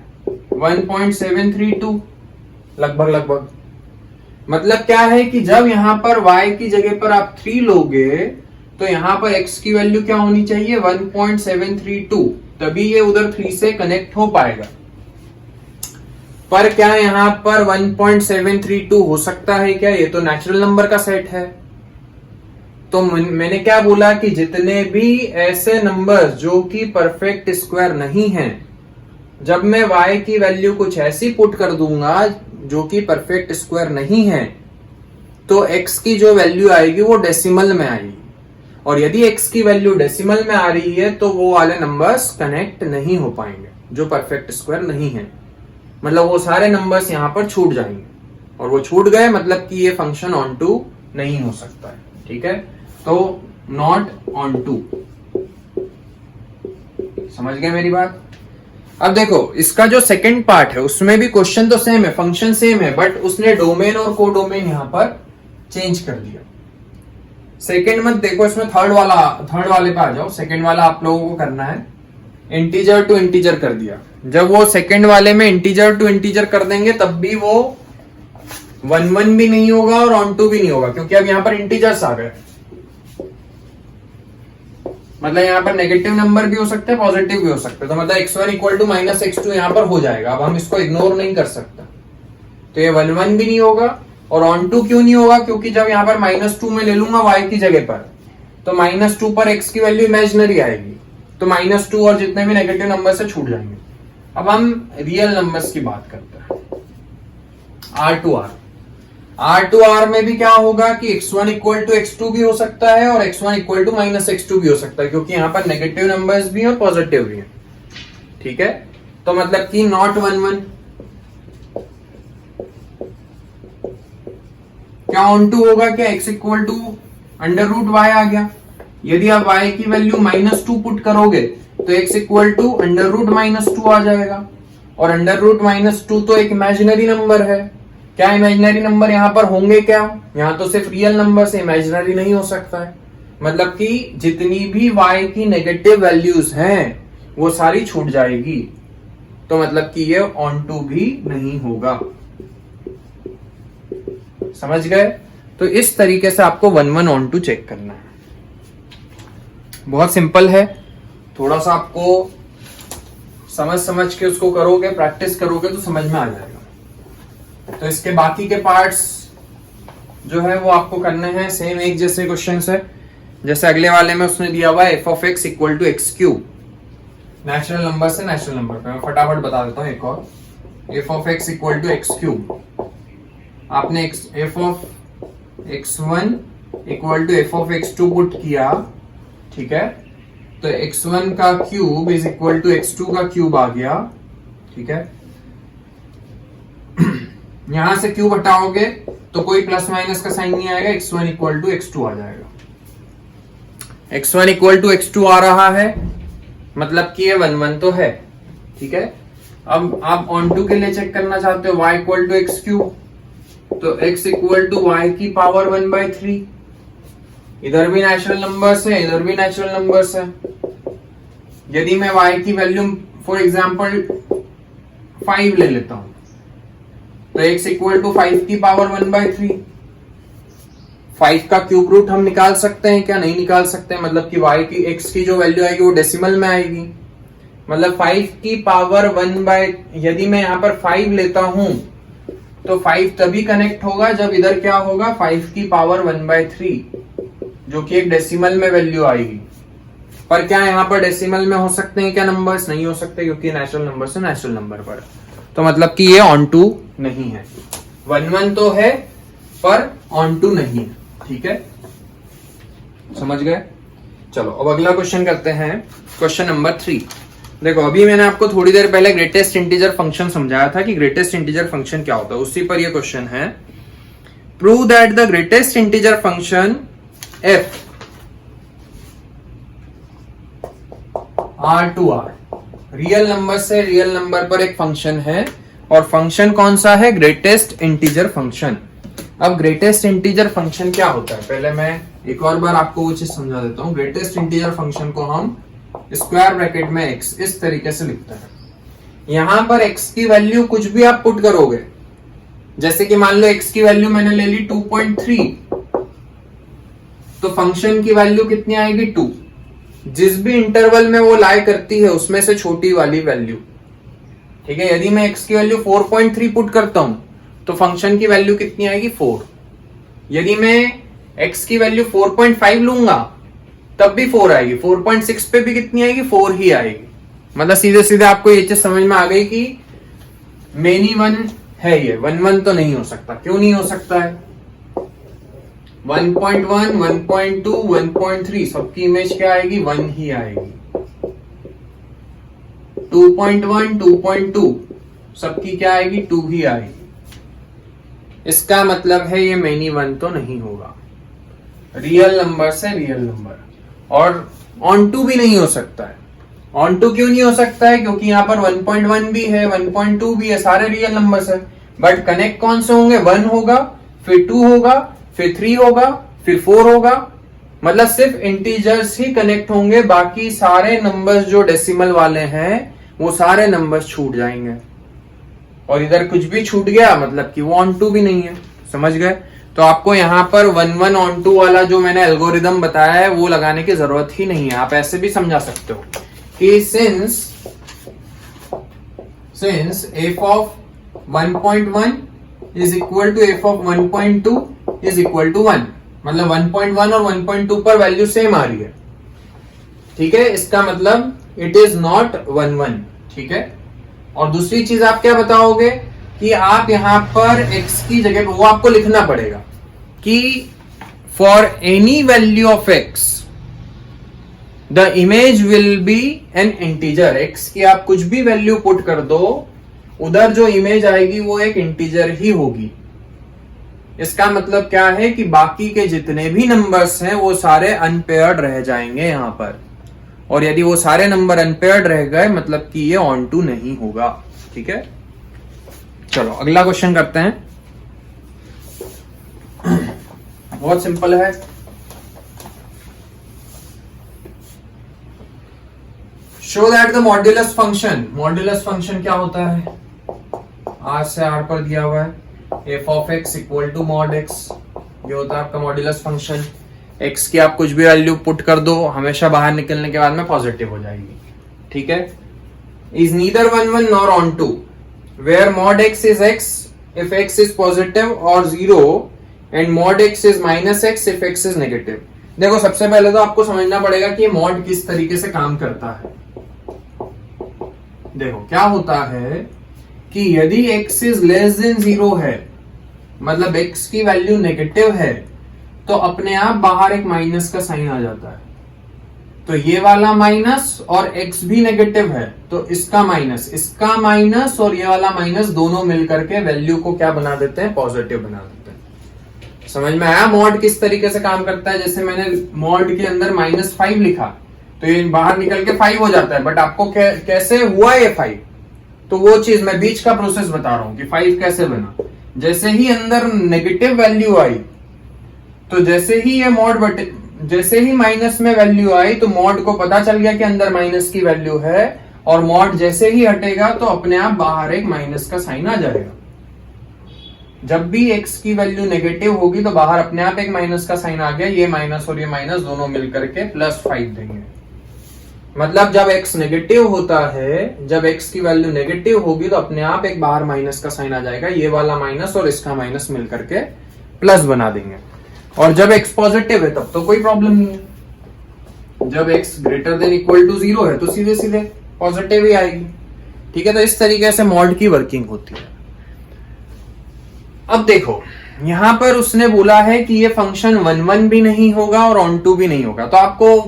1.732 लगभग। मतलब क्या है कि जब यहां पर y की जगह पर आप 3 लोगे तो यहां पर x की वैल्यू क्या होनी चाहिए? 1.732, तभी ये उधर 3 से कनेक्ट हो पाएगा। पर क्या यहां पर 1.732 हो सकता है क्या? ये तो नेचुरल नंबर का सेट है। तो मैंने क्या बोला कि जितने भी ऐसे नंबर जो कि परफेक्ट स्क्वायर नहीं हैं, जब मैं y की वैल्यू कुछ ऐसी पुट कर दूंगा जो कि परफेक्ट स्क्वायर नहीं है, तो x की जो वैल्यू आएगी वो डेसिमल में आएगी, और यदि x की वैल्यू डेसिमल में आ रही है तो वो वाले नंबर्स कनेक्ट नहीं हो पाएंगे जो परफेक्ट स्क्वायर नहीं है। मतलब वो सारे नंबर्स यहां पर छूट जाएंगे, और वो छूट गए मतलब कि ये फंक्शन ऑन टू नहीं हो सकता है। ठीक है, तो नॉट ऑन टू। समझ गए मेरी बात? अब देखो, इसका जो सेकंड पार्ट है उसमें भी क्वेश्चन तो सेम है, फंक्शन सेम है, बट उसने डोमेन और कोडोमेन यहां पर चेंज कर दिया। सेकंड मत देखो, इसमें थर्ड वाले पे आ जाओ। सेकंड वाला आप लोगों को करना है, इंटीजर टू इंटीजर कर दिया। जब वो सेकंड वाले में इंटीजर टू इंटीजर कर देंगे तब भी वो 1-1 भी नहीं होगा और ऑन टू भी नहीं होगा, क्योंकि अब यहां पर इंटीजर्स आ गए। मतलब यहाँ पर नेगेटिव नंबर भी हो सकते हैं, पॉजिटिव भी हो सकते हैं। तो मतलब x1 equal to minus x2 यहाँ पर हो जाएगा। अब हम इसको इग्नोर नहीं कर सकते, तो ये 1-1 भी नहीं होगा और ऑन टू क्यों नहीं होगा? क्योंकि जब यहाँ पर -2 में ले लूंगा y की जगह पर, तो -2 पर x की वैल्यू इमेजिनरी आएगी, तो -2 और जितने भी नेगेटिव नंबर से छूट जाएंगे। अब हम रियल नंबर्स की बात करते हैं, R टू R में भी क्या होगा कि x1 इक्वल टू x2 भी हो सकता है और x1 equal to minus x2 भी हो सकता है, क्योंकि यहां पर नेगेटिव नंबर्स भी और पॉजिटिव भी हैं। ठीक है, तो मतलब कि नॉट 1-1। क्या ऑन टू होगा? क्या x equal to under root y आ गया। यदि आप y की वैल्यू -2 पुट करोगे तो x equal to under root -2 आ जाएगा, और अंडर रूट -2 तो एक इमेजिनरी नंबर है। क्या इमेजिनरी नंबर यहाँ पर होंगे क्या? यहाँ तो सिर्फ रियल नंबर से, इमेजिनरी नहीं हो सकता है। मतलब कि जितनी भी y की नेगेटिव वैल्यूज हैं वो सारी छूट जाएगी, तो मतलब कि ये ऑन टू भी नहीं होगा। समझ गए? तो इस तरीके से आपको 1 1 ऑन टू चेक करना है। बहुत सिंपल है, थोड़ा सा आपको समझ के उसको करोगे, प्रैक्टिस करोगे तो समझ में आ जाएगा। तो इसके बाकी के पार्ट्स जो है वो आपको करने हैं, सेम एक जैसे क्वेश्चन है जैसे अगले वाले में उसने दिया हुआ f of x equal to x cube. Natural number से नेचुरल नंबर पे मैं फटाफट बता देता हूँ एक और। f of x equal to x cube, आपने f of x1 equal to f of x2 put किया, ठीक है, तो x1 का cube is equal to x2 का क्यूब आ गया, ठीक है। यहां से क्यूब हटाओगे तो कोई प्लस माइनस का साइन नहीं आएगा, x1 इक्वल टू x2 आ जाएगा। x1 इक्वल टू x2 आ रहा है, मतलब कि ये 1 1 तो है, ठीक है। अब आप ऑन टू के लिए चेक करना चाहते हो, y equal to x cube, तो x इक्वल टू y की पावर 1/3। इधर भी नेचुरल नंबर्स है, इधर भी नेचुरल नंबर्स है। यदि मैं y की वैल्यू फॉर एग्जांपल 5 ले लेता हूं, तो x इक्वल टू 5 की पावर 1/3। 5 का क्यूब रूट हम निकाल सकते हैं क्या? नहीं निकाल सकते। मतलब कि y की x की जो वैल्यू आएगी वो डेसिमल में आएगी। मतलब 5 की पावर 1 यदि मैं यहाँ पर 5 लेता हूं तो 5 तभी कनेक्ट होगा जब इधर क्या होगा, 5 की पावर 1/3, जो कि एक डेसिमल में वैल्यू आएगी। पर क्या यहाँ पर डेसिमल में हो सकते हैं क्या नंबर्स? नहीं हो सकते, क्योंकि नेचुरल नंबर से नेचुरल नंबर पर। तो मतलब कि ये ऑन टू नहीं है। 1 1 तो है पर ऑन टू नहीं है, ठीक है, समझ गए? चलो अब अगला क्वेश्चन करते हैं, क्वेश्चन नंबर 3। देखो अभी मैंने आपको थोड़ी देर पहले ग्रेटेस्ट इंटीजर फंक्शन समझाया था कि ग्रेटेस्ट इंटीजर फंक्शन क्या होता है, उसी पर ये क्वेश्चन है। Prove that the greatest integer function f R2R real number से रियल नंबर पर एक फंक्शन है, और फंक्शन कौन सा है? Greatest integer function. अब ग्रेटेस्ट इंटीजर फंक्शन क्या होता है, पहले मैं एक और बार आपको वो चीज समझा देता हूं। ग्रेटेस्ट इंटीजर फंक्शन को हम स्क्वायर ब्रैकेट में x इस तरीके से लिखते हैं। यहां पर x की वैल्यू कुछ भी आप पुट करोगे, जैसे कि मान लो x की वैल्यू मैंने ले ली 2.3, तो फंक्शन की वैल्यू कितनी आएगी? 2। जिस भी इंटरवल में वो लाई करती है उसमें से छोटी वाली वैल्यू, ठीक है। यदि मैं x की वैल्यू 4.3 पुट करता हूं तो फंक्शन की वैल्यू कितनी आएगी? 4। यदि मैं x की वैल्यू 4.5 लूंगा तब भी 4 आएगी, 4.6 पे भी कितनी आएगी? 4 ही आएगी। मतलब सीधे सीधे आपको ये चीज समझ में आ गई कि मेनी वन है, ये 1 1 तो नहीं हो सकता। क्यों नहीं हो सकता है? 1.1, 1.2, 1.3 सबकी इमेज क्या आएगी? 1 ही आएगी। 2.1, 2.2 सबकी क्या आएगी? 2 ही आएगी। इसका मतलब है ये मेनी वन तो नहीं होगा। रियल नंबर से रियल नंबर, और ऑन टू भी नहीं हो सकता है। ऑन टू क्यों नहीं हो सकता है? क्योंकि यहाँ पर 1.1 भी है, 1.2 भी है, सारे रियल नंबर्स है। बट कनेक्ट कौन से होंगे? 1 होगा, फिर 2 होगा, फिर 3 होगा, फिर 4 होगा। मतलब सिर्फ इंटीजर्स ही कनेक्ट होंगे, बाकी सारे नंबर्स जो डेसिमल वाले हैं वो सारे नंबर्स छूट जाएंगे। और इधर कुछ भी छूट गया मतलब कि वो ऑन टू भी नहीं है। समझ गए? तो आपको यहाँ पर 1 1 ऑन टू वाला जो मैंने एल्गोरिदम बताया है वो लगाने की जरूरत ही नहीं है। आप ऐसे भी समझा सकते हो कि since f of 1.1 is equal to f of 1.2 is equal to 1, मतलब 1.1 और 1.2 पर वैल्यू सेम आ रही है, ठीक है। इसका मतलब इट इज नॉट 1 1, ठीक है। और दूसरी चीज आप क्या बताओगे कि आप यहां पर x की जगह वो आपको लिखना पड़ेगा कि for any value of x the image will be N integer. x की आप कुछ भी वैल्यू पुट कर दो, उधर जो इमेज आएगी वो एक इंटीजर ही होगी। इसका मतलब क्या है कि बाकी के जितने भी नंबर्स हैं वो सारे अनपेयर्ड रह जाएंगे यहां पर, और यदि वो सारे नंबर अनपेयर्ड रह गए मतलब कि ये ऑन टू नहीं होगा, ठीक है। चलो अगला क्वेश्चन करते हैं। बहुत सिंपल है। Show that the modulus function क्या होता है, आर से आर पर दिया हुआ है, f of x equal to mod x, ये होता है आपका मॉड्यूलस फंक्शन। एक्स की आप कुछ भी वैल्यू पुट कर दो, हमेशा बाहर निकलने के बाद में पॉजिटिव हो जाएगी, ठीक है। Is neither 1 1 nor onto, where mod x is x if x is positive और 0 and mod x is minus x if x is negative. देखो सबसे पहले तो आपको समझना पड़ेगा कि मॉड किस तरीके से काम करता है। देखो क्या होता है कि यदि x इज लेस देन 0 है, मतलब x की वैल्यू नेगेटिव है, तो अपने आप बाहर एक माइनस का साइन आ जाता है। तो ये वाला माइनस और x भी नेगेटिव है, तो इसका माइनस और ये वाला माइनस दोनों मिलकर के वैल्यू को क्या बना देते हैं, पॉजिटिव बना देते हैं। समझ में आया मॉड किस तरीके से काम करता है। जैसे मैंने मॉड के अंदर -5 लिखा, तो ये बाहर निकल के 5 हो जाता है, बट आपको कैसे हुआ ये 5, तो वो चीज मैं बीच का प्रोसेस बता रहा हूं कि 5 कैसे बना। जैसे ही अंदर नेगेटिव वैल्यू आई, तो जैसे ही ये जैसे ही माइनस में वैल्यू आई, तो मॉड को पता चल गया कि अंदर माइनस की वैल्यू है, और मॉड जैसे ही हटेगा तो अपने आप बाहर एक माइनस का साइन आ जाएगा। जब भी x की वैल्यू नेगेटिव होगी तो बाहर अपने आप एक माइनस का साइन आ गया, ये माइनस और ये माइनस दोनों मिलकर के +5 देंगे। मतलब जब x नेगेटिव होता है, जब x की वैल्यू नेगेटिव होगी तो अपने आप एक बाहर माइनस का साइन आ जाएगा, ये वाला माइनस और इसका माइनस मिलकर के प्लस बना देंगे। और जब x पॉजिटिव है तब तो कोई प्रॉब्लम नहीं है, जब x greater than equal to 0 है तो सीधे सीधे पॉजिटिव ही आएगी, ठीक है। तो इस तरीके से मॉड की वर्किंग होती है। अब देखो यहां पर उसने बोला है कि ये फंक्शन 1 1 भी नहीं होगा और ऑन टू भी नहीं होगा, तो आपको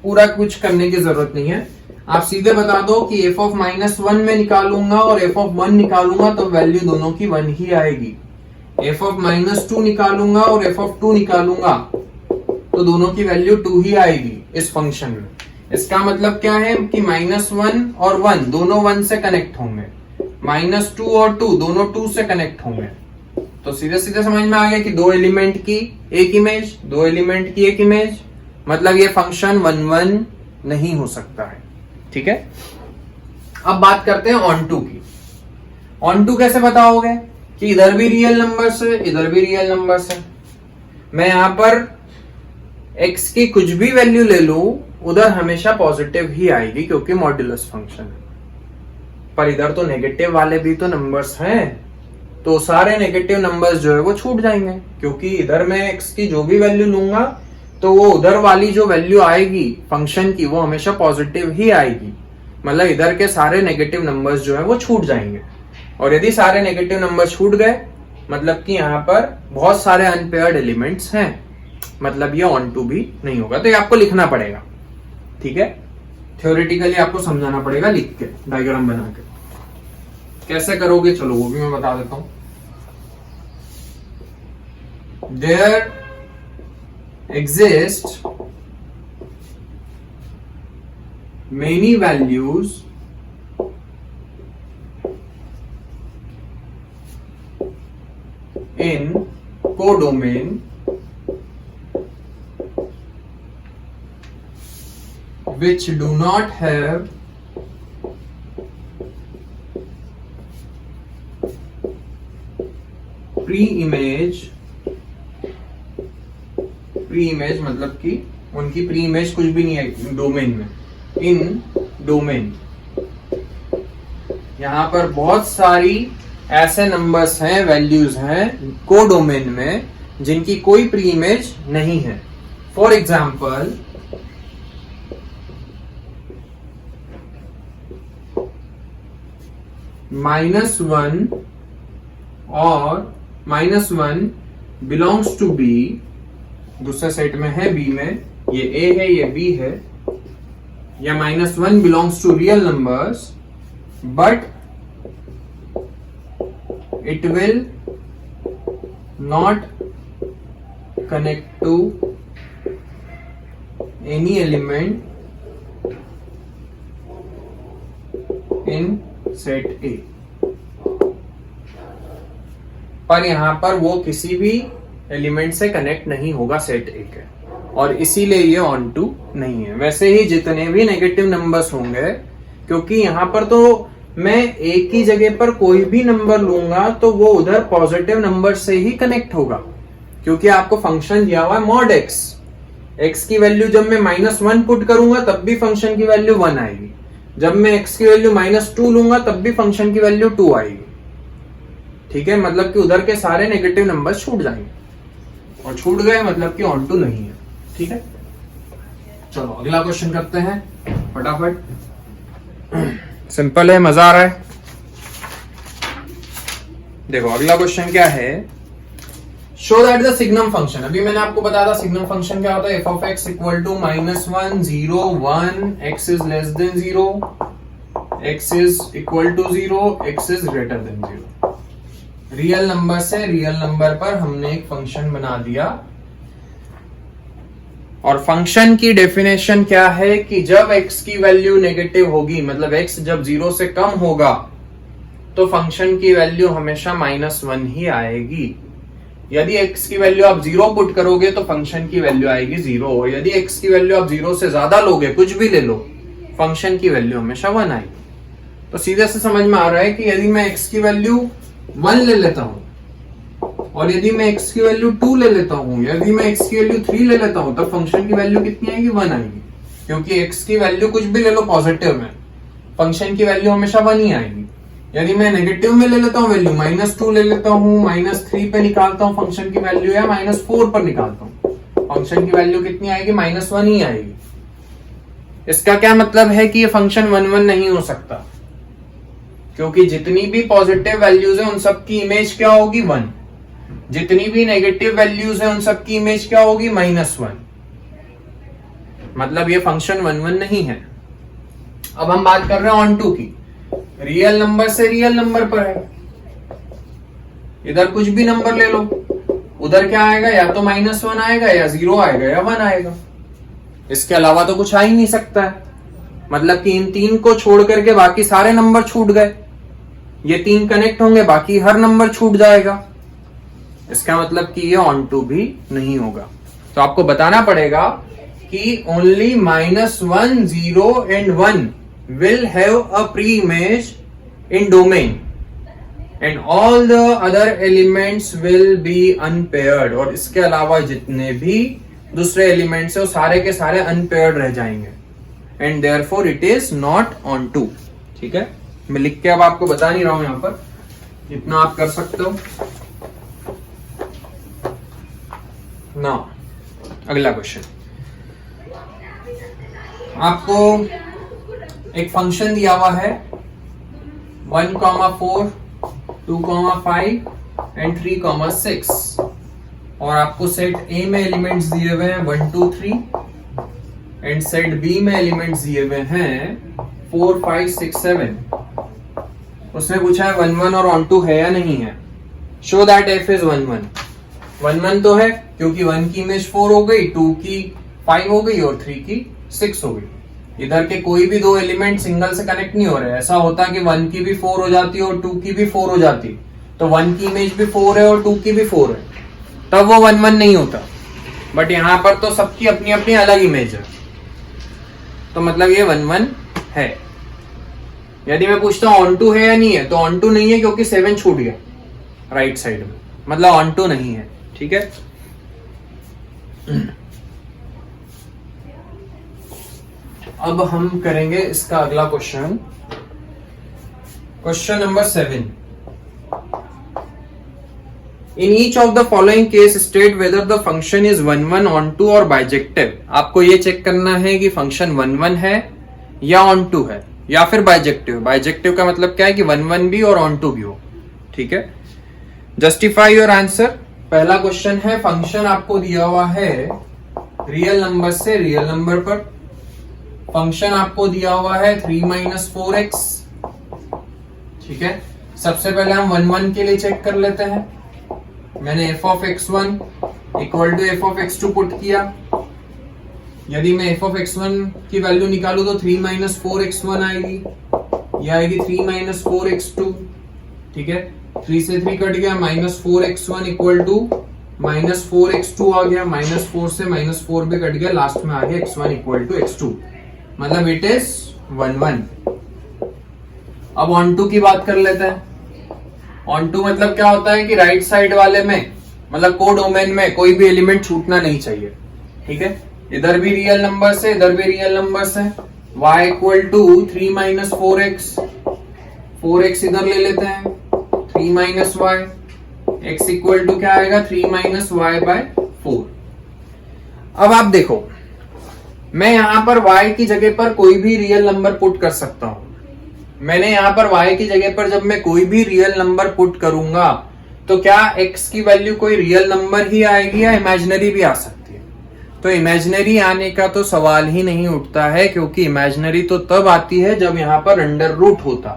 पूरा कुछ करने की जरूरत नहीं है। आप सीधे बता दो कि f ऑफ -1 में निकालूंगा और f ऑफ 1 निकालूंगा तो वैल्यू दोनों की 1 ही आएगी। f ऑफ -2 निकालूंगा और f ऑफ 2 निकालूंगा तो दोनों की वैल्यू 2 ही आएगी इस फंक्शन में। इसका मतलब क्या है कि -1 और 1 दोनों 1 से कनेक्ट होंगे, -2 और 2 दोनों 2 से कनेक्ट होंगे। तो सीधे सीधे समझ में आ गया कि 2 एलिमेंट की एक इमेज, 2 एलिमेंट की एक इमेज, मतलब ये फंक्शन 1 1 नहीं हो सकता है, ठीक है। अब बात करते हैं ऑन टू की। ऑन टू कैसे बताओगे कि इधर भी रियल नंबर्स है, इधर भी रियल नंबर्स है। मैं यहां पर x की कुछ भी वैल्यू ले लूं, उधर हमेशा पॉजिटिव ही आएगी क्योंकि मॉड्यूलस फंक्शन है। पर इधर तो नेगेटिव वाले भी तो नंबर्स हैं, तो सारे नेगेटिव नंबर्स जो है वो छूट जाएंगे, क्योंकि इधर मैं x की जो भी वैल्यू लूंगा तो वो उधर वाली जो वैल्यू आएगी फंक्शन की वो हमेशा पॉजिटिव ही आएगी। मतलब इधर के सारे नेगेटिव नंबर्स जो है वो छूट जाएंगे। और यदि सारे नेगेटिव नंबर छूट गए मतलब कि यहाँ पर बहुत सारे अनपेयर्ड एलिमेंट्स हैं, मतलब ये ऑन टू भी नहीं होगा। तो ये आपको लिखना पड़ेगा, ठीक है। थ्योरेटिकली आपको समझाना पड़ेगा लिख के, डायग्राम बना के। कैसे करोगे चलो वो भी मैं बता देता हूं। There exist many values in codomain which do not have pre-image मतलब कि उनकी प्री इमेज कुछ भी नहीं है डोमेन में, इन डोमेन। यहां पर बहुत सारी ऐसे नंबर्स हैं, वैल्यूज हैं कोडोमेन में जिनकी कोई प्री इमेज नहीं है। फॉर एग्जाम्पल -1 और -1 बिलोंग्स टू बी, दूसरे सेट में है बी में, ये ए है ये बी है, या -1 belongs to real numbers but it will not connect to any element in set A. पर यहां पर वो किसी भी एलिमेंट से कनेक्ट नहीं होगा सेट ए के, और इसीलिए ये ऑन टू नहीं है। वैसे ही जितने भी नेगेटिव नंबर्स होंगे, क्योंकि यहाँ पर तो मैं एक ही जगह पर कोई भी नंबर लूंगा तो वो उधर पॉजिटिव नंबर से ही कनेक्ट होगा, क्योंकि आपको फंक्शन दिया हुआ है मॉड एक्स। एक्स की वैल्यू जब मैं -1 पुट करूंगा तब भी फंक्शन की वैल्यू 1 आएगी, जब मैं एक्स की वैल्यू -2 लूंगा तब भी फंक्शन की वैल्यू 2 आएगी। ठीक है, मतलब कि उधर के सारे नेगेटिव नंबर छूट जाएंगे, और छूट गए मतलब कि ऑन टू नहीं है। ठीक है, चलो अगला क्वेश्चन करते हैं फटाफट। सिंपल है, मजा आ रहा है। देखो अगला क्वेश्चन क्या है, show that the signum function. अभी मैंने आपको बताया था सिग्नम फंक्शन क्या होता है, f of x equal to -1 0 1 x is less than 0 x is equal to 0 x is greater than 0। Real number से रियल नंबर पर हमने एक फंक्शन बना दिया, और फंक्शन की डेफिनेशन क्या है कि जब x की वैल्यू नेगेटिव होगी, मतलब x जब 0 से कम होगा, तो फंक्शन की वैल्यू हमेशा -1 ही आएगी। यदि x की वैल्यू आप 0 पुट करोगे तो फंक्शन की वैल्यू आएगी 0, और यदि x की वैल्यू आप 0 से ज्यादा लोगे, कुछ भी ले लो, फंक्शन की वैल्यू हमेशा 1 आएगी। तो सीधे से समझ में आ रहा है कि यदि मैं x की वैल्यू 1 ले लेता हूं, और यदि मैं x की वैल्यू 2 ले लेता हूं, यदि मैं x की वैल्यू 3 ले लेता हूं, तब फंक्शन की वैल्यू कितनी आएगी, 1 आएगी, क्योंकि x की वैल्यू कुछ भी ले लो पॉजिटिव में, फंक्शन की वैल्यू हमेशा 1 ही आएगी। यदि मैं नेगेटिव में ले लेता हूं वैल्यू, -2 ले लेता हूं, -3 पे निकालता हूं फंक्शन की वैल्यू, या -4 पर निकालता हूं, फंक्शन की वैल्यू कितनी आएगी, -1 ही आएगी। इसका क्या मतलब है कि ये फंक्शन 1 1 नहीं हो सकता, क्योंकि जितनी भी पॉजिटिव वैल्यूज है उन सब की इमेज क्या होगी, 1। जितनी भी नेगेटिव वैल्यूज है उन सब की इमेज क्या होगी, -1। मतलब ये फंक्शन 1 1 नहीं है। अब हम बात कर रहे हैं ऑन टू की, रियल नंबर से रियल नंबर पर है, इधर कुछ भी नंबर ले लो, उधर क्या आएगा, या तो -1 आएगा, या 0 आएगा, या 1 आएगा, इसके अलावा तो कुछ आ ही नहीं सकता है। मतलब कि इन 3 को छोड़ करके बाकी सारे नंबर छूट गए, ये 3 कनेक्ट होंगे, बाकी हर नंबर छूट जाएगा। इसका मतलब कि ये ऑन टू भी नहीं होगा। तो आपको बताना पड़ेगा कि only -1 0 and 1 will have a pre-image in domain and all the other elements will be unpaired, और इसके अलावा जितने भी दूसरे एलिमेंट्स है वो सारे के सारे अनपेयर्ड रह जाएंगे, and therefore it is not on to। ठीक है, मैं लिख के अब आपको बता नहीं रहा हूं, यहां पर इतना आप कर सकते हो ना। अगला क्वेश्चन, आपको एक फंक्शन दिया हुआ है 1, 4, 2, 5 एंड 3, 6, और आपको सेट ए में एलिमेंट्स दिए हुए हैं 1 2 3, एंड सेट बी में एलिमेंट्स दिए हुए हैं 4 5 6 7। उसने पूछा है 1 1 और ऑन टू है या नहीं है। Show that F is 1 1। 1 1 तो है, क्योंकि 1 की इमेज 4 हो गई, 2 की 5 हो गई, और 3 की 6 हो गई। इधर के कोई भी 2 एलिमेंट सिंगल से कनेक्ट नहीं हो रहे। ऐसा होता कि 1 की भी 4 हो जाती और 2 की भी 4 हो जाती, तो 1 की इमेज भी 4 है और 2 की भी 4 है, तब वो 1 1 नहीं होता। बट यहां पर तो सबकी अपनी अपनी अलग इमेज है, तो मतलब ये 1 1 है। यदि मैं पूछता हूं ऑन टू है या नहीं है, तो ऑन टू नहीं है, क्योंकि 7 छूट गया राइट साइड में, मतलब ऑन टू नहीं है। ठीक है, अब हम करेंगे इसका अगला question, question number 7। In each of the following case state whether the function is 1 1 onto और बाइजेक्टिव। आपको ये चेक करना है कि फंक्शन 1 1 है या ऑन टू है या फिर बाइजेक्टिव। बाइजेक्टिव का मतलब क्या है कि 1 1 भी और ऑन टू भी हो। ठीक है, जस्टिफाई योर आंसर। पहला क्वेश्चन है, फंक्शन आपको दिया हुआ है रियल नंबर से रियल नंबर पर, फंक्शन आपको दिया हुआ है 3 - 4x। ठीक है, सबसे पहले हम 1 1 के लिए चेक कर लेते हैं। मैंने f of x1 equal to f of x2 put किया। यदि मैं f of x1 की वैल्यू निकालू तो 3 - 4x1 आएगी, यह आएगी 3 - 4x2। ठीक है, 3 से 3 कट गया, -4x1 इक्वल टू -4x2 आ गया, -4 से -4 भी कट गया, लास्ट में आ गया x1 इक्वल टू x2, मतलब इट इज 1 1। अब ऑन टू की बात कर लेते हैं। ऑन टू मतलब क्या होता है कि राइट साइड वाले में, मतलब कोडोमेन में कोई भी एलिमेंट छूटना नहीं चाहिए, ठीक है। इधर भी रियल नंबर्स है, इधर भी रियल नंबर्स है। y equal to 3 - 4x, 4x इधर ले लेते हैं, 3 - y, x इक्वल टू क्या आएगा 3 - y/4। अब आप देखो, मैं यहां पर y की जगह पर कोई भी रियल नंबर पुट कर सकता हूं। मैंने यहां पर y की जगह पर जब मैं कोई भी रियल नंबर पुट करूंगा तो क्या x की वैल्यू कोई रियल नंबर ही आएगी या इमेजिनरी भी आ सकती है? तो इमेजिनरी आने का तो सवाल ही नहीं उठता है, क्योंकि इमेजिनरी तो तब आती है जब यहां पर अंडर रूट होता।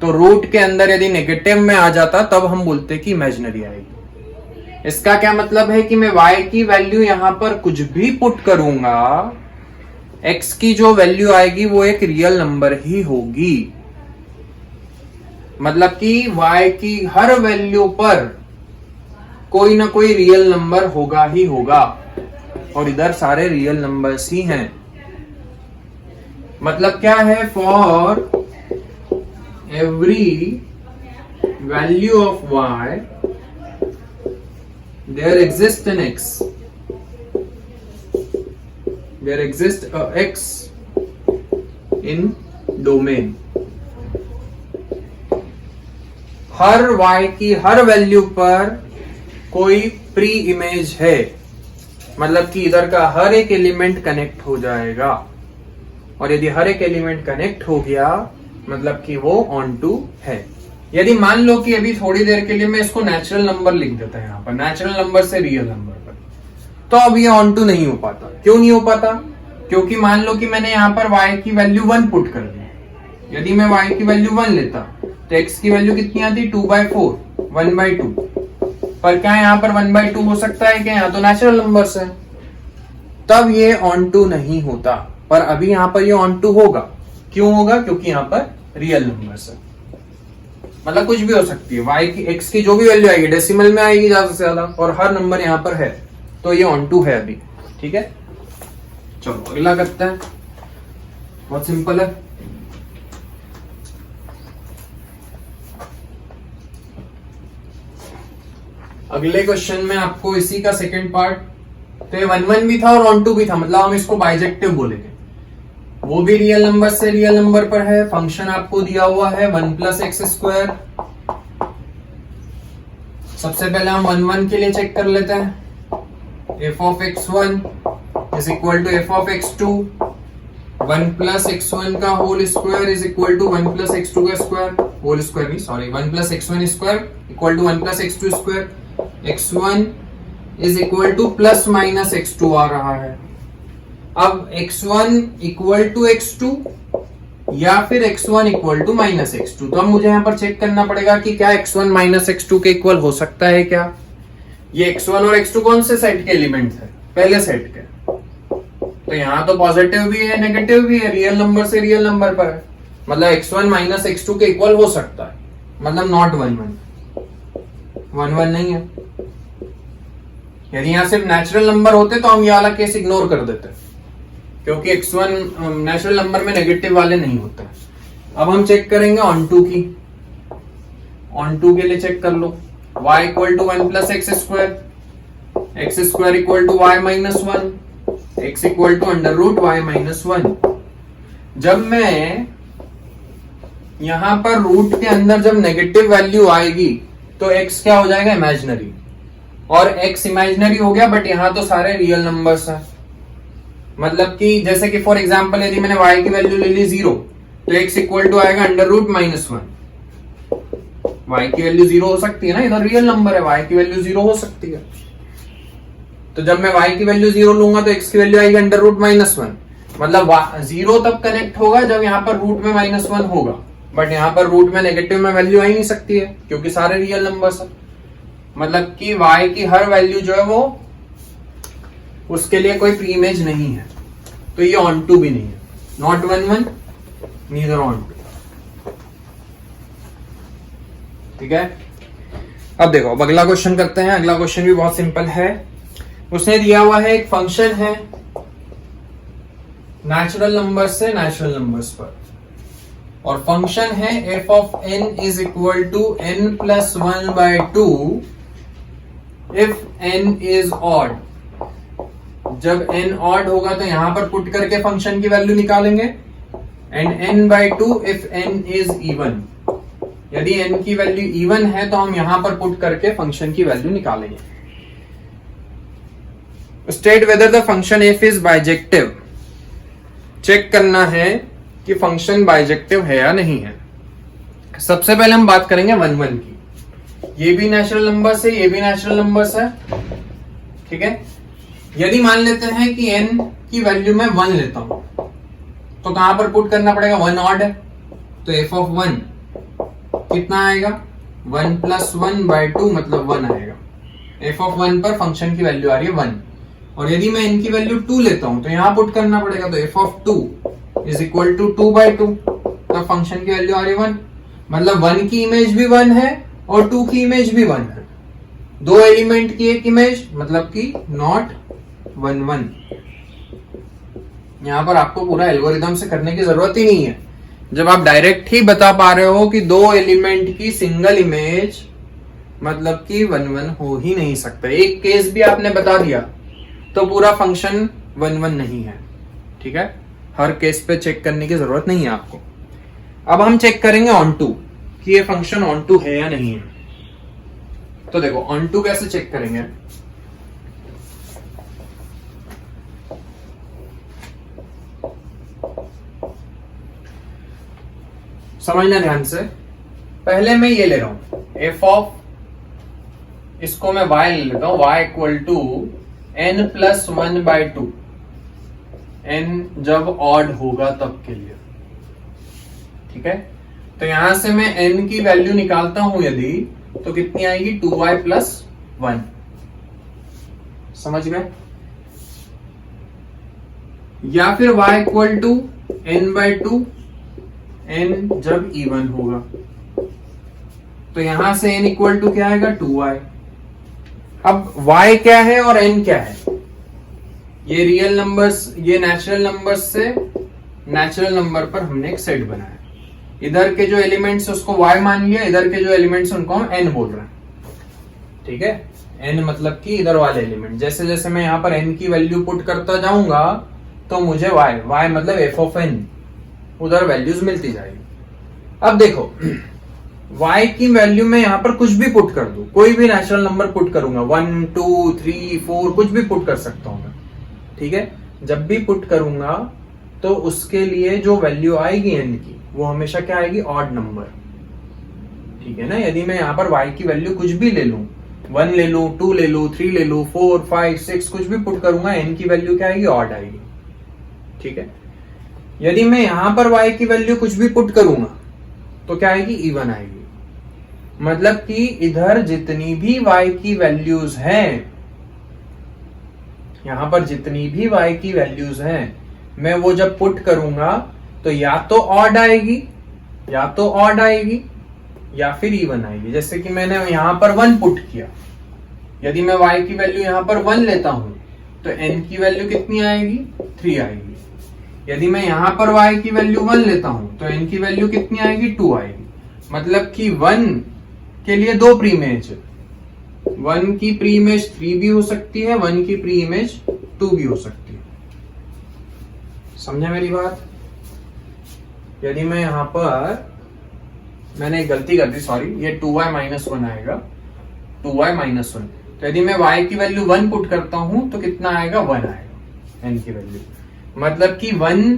तो रूट के अंदर यदि नेगेटिव में आ जाता तब हम बोलते कि इमेजिनरी आएगी। इसका क्या मतलब है कि मैं y की वैल्यू यहां पर कुछ भी पुट करूंगा, x की जो वैल्यू आएगी वो एक रियल नंबर ही होगी। मतलब कि y की हर वैल्यू पर कोई ना कोई रियल नंबर होगा ही होगा, और इधर सारे रियल नंबर्स ही हैं। मतलब क्या है, for every value of y there exist an x, there exist a x in domain. हर y की हर वैल्यू पर कोई प्री इमेज है, मतलब कि इधर का हर एक एलिमेंट कनेक्ट हो जाएगा, और यदि हर एक एलिमेंट कनेक्ट हो गया मतलब कि वो ऑन टू है। यदि मान लो कि अभी थोड़ी देर के लिए मैं इसको नेचुरल नंबर लिख देता है, यहाँ पर नेचुरल नंबर से रियल नंबर पर, तो अब ये ऑन टू नहीं हो पाता। क्यों नहीं हो पाता? क्योंकि मान लो कि मैंने यहाँ पर y की वैल्यू 1 पुट कर दी। यदि मैं y की वैल्यू 1 लेता तो x की वैल्यू कितनी आती, 2/4, 1/2। पर क्या यहाँ पर 1/2 हो सकता है क्या? यहाँ तो नेचुरल नंबर्स है, तब ये ऑन टू नहीं होता। पर अभी यहाँ पर ये ऑन टू होगा। क्यों होगा? क्योंकि यहाँ पर रियल नंबर्स है। मतलब कुछ भी हो सकती है, y की x की जो भी वैल्यू आएगी डेसिमल में आएगी ज्यादा से ज्यादा, और हर नंबर यहाँ पर है, तो ये ऑन टू है अभी। ठीक है, चलो अगला करते हैं। बहुत सिंपल है। अगले क्वेश्चन में आपको इसी का सेकंड पार्ट, तो ये 1 1 भी था और ऑन टू भी था, मतलब हम इसको बाइजेक्टिव बोलेंगे। वो भी रियल नंबर से रियल नंबर पर है। फंक्शन आपको दिया हुआ है 1 + x²। सबसे पहले हम 1 1 के लिए चेक कर लेते हैं। f(x1) is equal to f(x2). 1 + x1 का whole square is equal to 1 + x2 का स्क्वायर, होल स्क्वायर नहीं sorry, 1 + x1 square equal to 1 + x2 square. x1 is equal to ± x2 आ रहा है। अब x1 इक्वल टू x2 या फिर x1 equal to -x2, तो अब मुझे यहां पर चेक करना पड़ेगा कि क्या x1 -x2 के इक्वल हो सकता है क्या। ये x1 और x2 कौन से सेट के एलिमेंट है? पहले सेट के। तो यहाँ तो पॉजिटिव भी है नेगेटिव भी है, रियल नंबर से रियल नंबर पर है, मतलब x1 - x2 के इक्वल हो सकता है, मतलब नॉट 1 1 1 1 नहीं है। यदि यहाँ सिर्फ नेचुरल नंबर होते तो हम ये वाला केस इग्नोर कर देते, क्योंकि x1 नेचुरल नंबर में नेगेटिव वाले नहीं होते। अब हम चेक करेंगे ऑन टू की। ऑन टू के लिए चेक कर लो, y equal to 1 + x², x² equal to y - 1, x equal to √y - 1। जब मैं यहां पर रूट के अंदर जब नेगेटिव वैल्यू आएगी तो x क्या हो जाएगा? इमेजिनरी। और x इमेजिनरी हो गया, बट यहां तो सारे रियल नंबर्स हैं। मतलब कि जैसे कि फॉर एग्जांपल यदि मैंने y की वैल्यू ले ली 0, तो x इक्वल टू आएगा √-1। y की वैल्यू 0 हो सकती है ना, इधर रियल नंबर है, y की वैल्यू 0 हो सकती है। तो जब मैं y की वैल्यू 0 लूंगा तो x की वैल्यू आएगी √-1। मतलब 0 तब कनेक्ट होगा जब यहाँ पर रूट में -1 होगा, बट यहाँ पर रूट में नेगेटिव में वैल्यू आ ही नहीं सकती है, क्योंकि सारे रियल नंबर्स है। मतलब कि y की हर वैल्यू जो है वो उसके लिए कोई प्री इमेज नहीं है, तो ये ऑन टू भी नहीं है। Not 1 1, neither onto. ठीक है, अब देखो, अब अगला क्वेश्चन करते हैं। अगला क्वेश्चन भी बहुत सिंपल है। उसने दिया हुआ है एक फंक्शन है नेचुरल नंबर से नेचुरल नंबर्स पर, और फंक्शन है f of n is equal to n plus 1/2 if n is odd. जब एन ऑड होगा तो यहां पर पुट करके फंक्शन की वैल्यू निकालेंगे, and n/2 if n is even. यदि n की वैल्यू इवन है तो हम यहां पर पुट करके फंक्शन की वैल्यू निकालेंगे। State whether the function f is bijective. Check करना है कि फंक्शन बाइजेक्टिव है या नहीं है। सबसे पहले हम बात करेंगे 1 1 की। ये भी नेचुरल नंबर्स है, ये भी नेचुरल नंबर्स है, ठीक है। यदि मान लेते हैं कि n की वैल्यू मैं 1 लेता हूं तो कहां पर पुट करना पड़ेगा, 1 ऑड है तो f ऑफ 1 कितना आएगा, 1 प्लस 1/2 मतलब 1 आएगा। f ऑफ 1 पर फंक्शन की वैल्यू आ रही है 1, और यदि मैं n की वैल्यू 2 लेता हूं तो यहां पुट करना पड़ेगा, तो f of 2 is equal to 2/2, तब फंक्शन की वैल्यू आ रही है 1। मतलब 1 की इमेज भी 1 है और 2 की इमेज भी 1 है, दो एलिमेंट की एक इमेज, मतलब कि नॉट 1 1। यहां पर आपको पूरा एल्गोरिथम से करने की जरूरत ही नहीं है। जब आप डायरेक्ट ही बता पा रहे हो कि दो एलिमेंट की सिंगल इमेज मतलब कि 1 1 हो ही नहीं सकता, एक केस भी आपने बता दिया तो पूरा फंक्शन 1 1 नहीं है, ठीक है। हर केस पे चेक करने की जरूरत नहीं है आपको। अब हम चेक करेंगे ऑन टू कि ये फंक्शन ऑन टू है या नहीं है। तो देखो ऑन टू कैसे चेक करेंगे। समझना ध्यान से। पहले मैं ये ले रहा हूं एफ ऑफ, इसको मैं y ले लेता हूं, y equal to n plus 1/2, n जब ऑड होगा तब के लिए, ठीक है। तो यहां से मैं n की वैल्यू निकालता हूं यदि, तो कितनी आएगी, 2y प्लस 1। समझ गए। या फिर y equal to n/2, n जब इवन होगा, तो यहां से n इक्वल टू क्या आएगा, 2y। अब y क्या है और n क्या है, ये रियल नंबर्स, ये नेचुरल नंबर्स से नेचुरल नंबर पर हमने एक सेट बनाया। इधर के जो एलिमेंट्स उसको y मान लिया, इधर के जो एलिमेंट्स उनको हम n बोल रहे हैं, ठीक है। n मतलब कि इधर वाले एलिमेंट। जैसे जैसे मैं यहां पर n की वैल्यू पुट करता जाऊंगा तो मुझे y मतलब f ऑफ n, उधर वैल्यूज मिलती जाएगी। अब देखो y की वैल्यू में यहां पर कुछ भी पुट कर दूं, कोई भी नेचुरल नंबर पुट करूंगा, 1 2 3 4 कुछ भी पुट कर सकता हूं मैं, ठीक है। जब भी पुट करूंगा तो उसके लिए जो वैल्यू आएगी n की, वो हमेशा क्या आएगी, ऑड नंबर, ठीक है ना। यदि मैं यहां पर y की वैल्यू कुछ भी ले लूं, 1 ले लूं, 2 ले लूं, 3 ले लूं, 4 5 6 कुछ भी पुट करूंगा, n की वैल्यू क्या आएगी, ऑड आएगी, ठीक है। यदि मैं यहां पर y की वैल्यू कुछ भी पुट करूंगा तो क्या आएगी, इवन आएगी। मतलब कि इधर जितनी भी y की वैल्यूज हैं, यहां पर जितनी भी y की वैल्यूज हैं, मैं वो जब पुट करूंगा तो या तो ऑड आएगी, या तो ऑड आएगी, या फिर इवन आएगी। जैसे कि मैंने यहां पर 1 पुट किया, यदि मैं y की वैल्यू यहां पर 1 लेता हूं तो n की वैल्यू कितनी आएगी, 3 आएगी। यदि मैं यहां पर y की वैल्यू 1 लेता हूं तो n की वैल्यू कितनी आएगी, 2 आएगी। मतलब कि 1 के लिए दो प्री इमेज, 1 की प्री इमेज 3 भी हो सकती है, 1 की प्री इमेज 2 भी हो सकती है। समझे मेरी बात। यदि मैं यहां पर, मैंने एक गलती कर दी, सॉरी, ये 2y माइनस 1 आएगा, 2y माइनस 1। तो यदि मैं y की वैल्यू 1 पुट करता हूं तो कितना आएगा, 1 आएगा n की वैल्यू। मतलब कि 1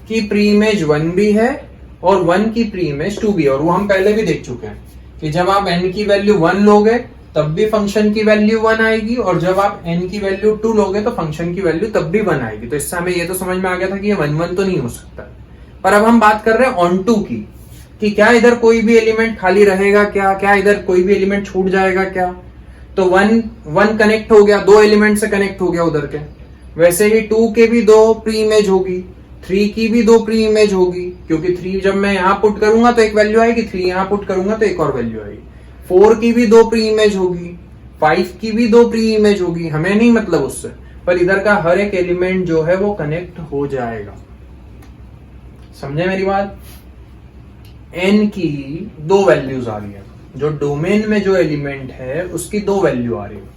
की प्री इमेज 1 भी है और 1 की प्री इमेज 2 भी है, और वो हम पहले भी देख चुके हैं कि जब आप n की वैल्यू 1 लोगे तब भी फंक्शन की वैल्यू 1 आएगी, और जब आप n की वैल्यू 2 लोगे तो फंक्शन की वैल्यू तब भी 1 आएगी। तो इससे हमें ये तो समझ में आ गया था कि ये 1 1 तो नहीं हो सकता। पर अब हम बात कर रहे हैं ऑन टू की, कि क्या इधर कोई भी एलिमेंट खाली रहेगा क्या, क्या इधर कोई भी एलिमेंट छूट जाएगा क्या। तो 1 कनेक्ट हो गया, दो एलिमेंट से कनेक्ट हो गया उधर के। वैसे ही 2 के भी दो प्री इमेज होगी, 3 की भी दो प्री इमेज होगी, क्योंकि 3 जब मैं यहां पुट करूंगा तो एक वैल्यू आएगी, 3 यहां पुट करूंगा तो एक और वैल्यू आएगी। 4 की भी 2 प्री इमेज होगी, 5 की भी 2 प्री इमेज होगी, हमें नहीं मतलब उससे, पर इधर का हर एक एलिमेंट जो है वो कनेक्ट हो जाएगा। समझे मेरी बात? n की 2 वैल्यूज आ रही है, जो डोमेन में जो एलिमेंट है उसकी 2 वैल्यू आ रही है,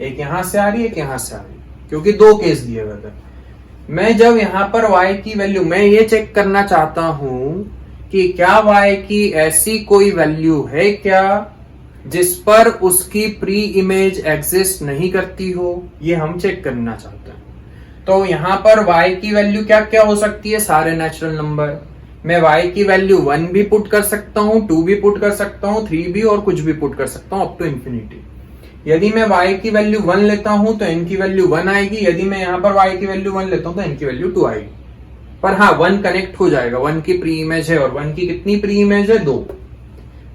एक यहां से आ रही है, एक यहां से आ रही है, क्योंकि 2 केस दिए हुए थे। मैं जब यहां पर y की वैल्यू, मैं ये चेक करना चाहता हूं कि क्या y की ऐसी कोई वैल्यू है क्या जिस पर उसकी प्री इमेज एग्जिस्ट नहीं करती हो, ये हम चेक करना चाहते हैं। तो यहां पर y की वैल्यू क्या क्या हो सकती है? सारे नेचुरल नंबर। मैं y की वैल्यू 1 भी पुट कर सकता हूं, 2 भी पुट कर सकता हूं, 3 भी, और कुछ भी पुट कर सकता हूं अप टू इंफिनिटी। यदि मैं y की वैल्यू 1 लेता हूं तो n की वैल्यू 1 आएगी, यदि मैं यहां पर y की वैल्यू 1 लेता हूं तो n की वैल्यू 2 आएगी। पर हाँ, 1 कनेक्ट हो जाएगा, 1 की प्री इमेज है, और 1 की कितनी प्री इमेज है? 2।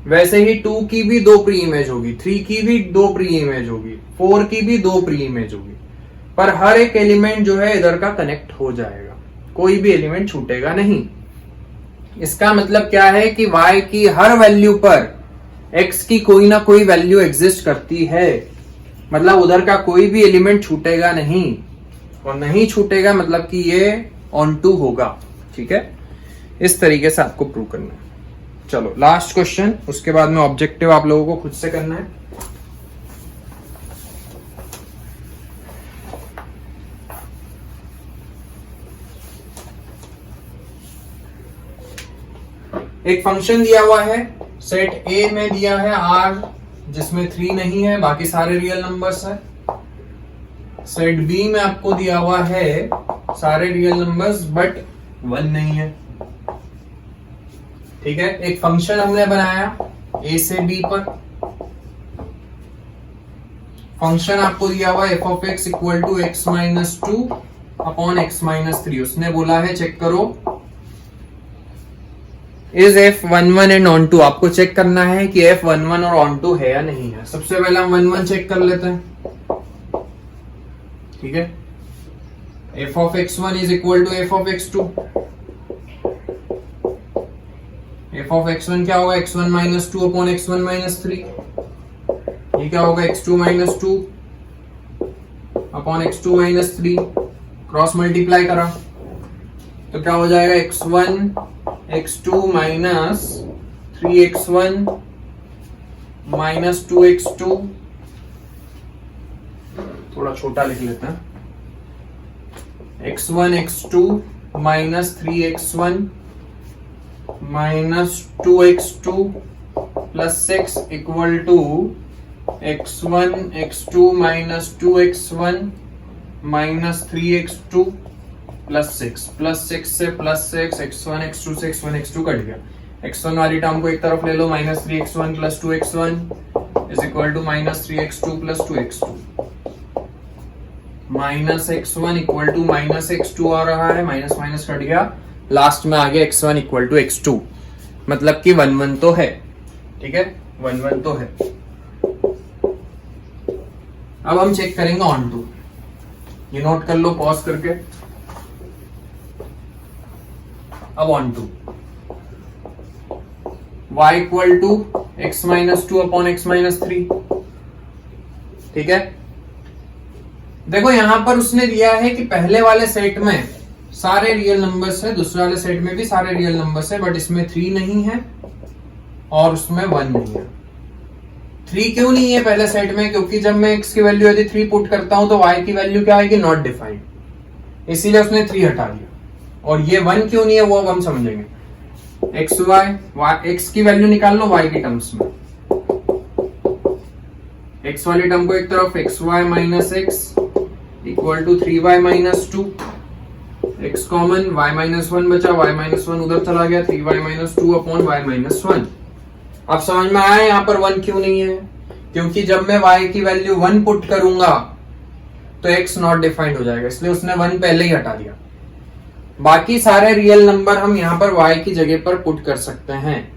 वैसे ही 2 की भी 2 प्री इमेज होगी, 3 की भी 2 प्री इमेज होगी, 4 की भी 2 प्री इमेज होगी, पर हर एक एलिमेंट जो है इधर का कनेक्ट हो जाएगा, कोई भी एलिमेंट छूटेगा नहीं। इसका मतलब क्या है कि y की हर वैल्यू पर x की कोई ना कोई वैल्यू एग्जिस्ट करती है, मतलब उधर का कोई भी एलिमेंट छूटेगा नहीं, और नहीं छूटेगा मतलब कि ये ऑन टू होगा। ठीक है, इस तरीके से आपको प्रूव करना है। चलो लास्ट क्वेश्चन, उसके बाद में ऑब्जेक्टिव आप लोगों को खुद से करना है। एक फंक्शन दिया हुआ है, सेट A में दिया है R, जिसमें 3 नहीं है, बाकी सारे रियल नंबर्स है। सेट B में आपको दिया हुआ है सारे रियल नंबर्स बट 1 नहीं है। ठीक है, एक फंक्शन हमने बनाया A से B पर। फंक्शन आपको दिया हुआ है f of x equal to x minus 2 upon x minus 3। उसने बोला है चेक करो is f11 and onto. आपको चेक करना है कि f11 और ऑन टू है या नहीं है। सबसे पहले हम 11 चेक कर लेते हैं। ठीक है, f of x1 is equal to f of x2। f of x1 क्या होगा? x1 minus 2 upon x1 minus 3। ये क्या होगा? x2 minus 2 upon x2 minus 3। Cross multiply करा तो क्या हो जाएगा? x1 x2 minus 3x1 minus 2x2। थोड़ा छोटा लिख लेते हैं। x1 x2 minus 3x1 minus 2x2 plus 6 equal to x1 x2 minus 2x1 minus 3x2 plus 6 से प्लस 6, x1 x2 से x1 x2 कट गया। x1 वाली टर्म को एक तरफ ले लो, minus 3x1 plus 2x1 is equal to minus 3x2 plus 2x2। Minus x1 equal to minus x2 आ रहा है, माइनस माइनस कट गया, लास्ट में आ गया x1 इक्वल टू x2, मतलब कि 1 1 तो है। ठीक है, 1 1 तो है। अब हम चेक करेंगे ऑन टू। ये नोट कर लो पॉज करके। अब onto y equal to x minus 2 upon x minus 3। ठीक है, देखो यहां पर उसने दिया है कि पहले वाले सेट में सारे रियल नंबर्स है, दूसरे वाले सेट में भी सारे रियल नंबर्स है, बट इसमें 3 नहीं है और उसमें 1 नहीं है। 3 क्यों नहीं है पहले सेट में? क्योंकि जब मैं x की वैल्यू यदि 3 पुट करता हूं तो y की वैल्यू क्या आएगी? नॉट डिफाइंड, इसीलिए उसने 3 हटा दिया। और ये 1 क्यों नहीं है वो अब हम समझेंगे। x की वैल्यू निकाल लो y की टर्म्स में। x वाली टर्म को एक तरफ, xy minus x equal to 3y minus 2, x common, y minus 1 बचा, y माइनस 1 उधर चला गया, 3y minus 2 upon y minus 1। अब समझ में आया यहाँ पर 1 क्यों नहीं है? क्योंकि जब मैं y की वैल्यू 1 पुट करूंगा तो x नॉट डिफाइंड हो जाएगा, इसलिए उसने 1 पहले ही हटा दिया। बाकी सारे रियल नंबर हम यहाँ पर y की जगह पर पुट कर सकते हैं।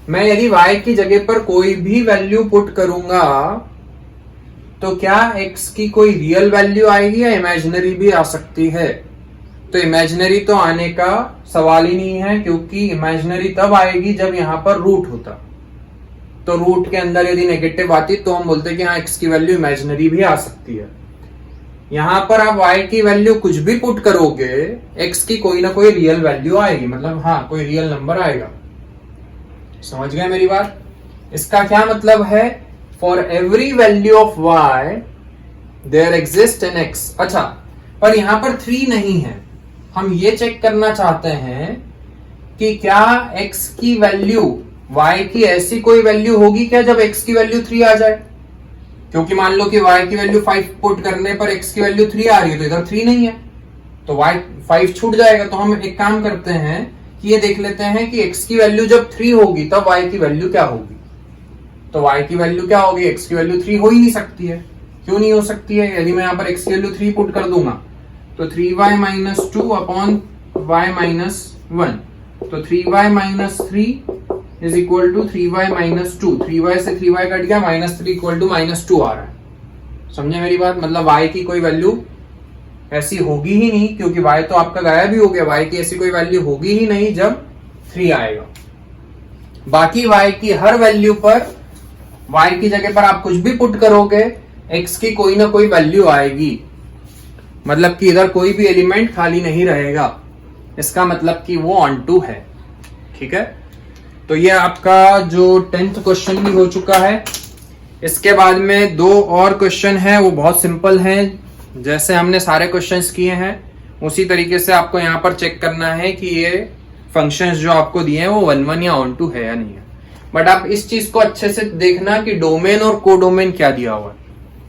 मैं यदि y की जगह पर कोई भी वैल्यू पुट करूंगा तो क्या x की कोई रियल वैल्यू आएगी या इमेजिनरी भी आ सकती है? तो इमेजिनरी तो आने का सवाल ही नहीं है, क्योंकि इमेजिनरी तब आएगी जब यहां पर रूट होता, तो रूट के अंदर यदि नेगेटिव आती तो हम बोलते कि हाँ एक्स की वैल्यू इमेजिनरी भी आ सकती है। यहां पर आप y की वैल्यू कुछ भी पुट करोगे, x की कोई ना कोई रियल वैल्यू आएगी, मतलब हाँ कोई रियल नंबर आएगा। समझ गए मेरी बात? इसका क्या मतलब है? For every value of y there exist an x। अच्छा, पर यहां पर 3 नहीं है। हम ये चेक करना चाहते हैं कि क्या x की वैल्यू y की ऐसी कोई वैल्यू होगी क्या जब x की वैल्यू 3 आ जाए? क्योंकि मान लो कि y की वैल्यू 5 पुट करने पर x की वैल्यू 3 आ रही है, तो इधर 3 नहीं है, तो y 5 छूट जाएगा। तो हम एक काम करते हैं कि ये देख लेते हैं कि x की वैल्यू जब 3 होगी तब y की वैल्यू क्या होगी। तो y की वैल्यू क्या होगी? x की वैल्यू 3 हो ही नहीं सकती है। क्यों नहीं हो सकती है? यदि मैं यहाँ पर x की वैल्यू 3 पुट कर दूंगा तो 3y minus 2 upon y minus 1, तो 3y minus 3 is equal to 3y minus 2। 3y से 3y कट गया, माइनस 3 इक्वल टू माइनस 2 आ रहा है। समझे मेरी बात? मतलब y की कोई वैल्यू ऐसी होगी ही नहीं, क्योंकि y तो आपका गायब ही हो गया। y की ऐसी कोई वैल्यू होगी ही नहीं जब 3 आएगा। बाकी y की हर वैल्यू पर, y की जगह पर आप कुछ भी पुट करोगे, x की कोई ना कोई वैल्यू आएगी। मतलब कि इधर कोई भी एलिमेंट खाली नहीं रहेगा, इसका मतलब कि वो ऑन टू है। ठीक है, तो ये आपका जो 10th क्वेश्चन भी हो चुका है। इसके बाद में 2 और क्वेश्चन है, वो बहुत सिंपल हैं। जैसे हमने सारे क्वेश्चंस किए हैं उसी तरीके से आपको यहाँ पर चेक करना है कि ये फंक्शंस जो आपको दिए हैं वो 1-1 या ऑन टू है या नहीं है। बट आप इस चीज को अच्छे से देखना कि डोमेन और कोडोमेन क्या दिया हुआ है,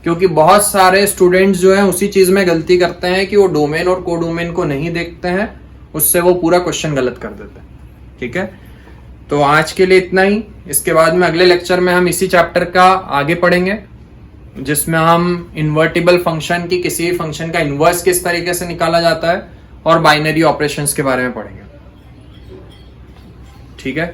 क्योंकि बहुत सारे स्टूडेंट्स जो है उसी चीज में गलती करते हैं कि वो डोमेन और कोडोमेन को नहीं देखते हैं, उससे वो पूरा क्वेश्चन गलत कर देते हैं। ठीक है, तो आज के लिए इतना ही। इसके बाद में अगले लेक्चर में हम इसी चैप्टर का आगे पढ़ेंगे, जिसमें हम इन्वर्टिबल फंक्शन की किसी भी फंक्शन का इन्वर्स किस तरीके से निकाला जाता है और बाइनरी ऑपरेशंस के बारे में पढ़ेंगे। ठीक है।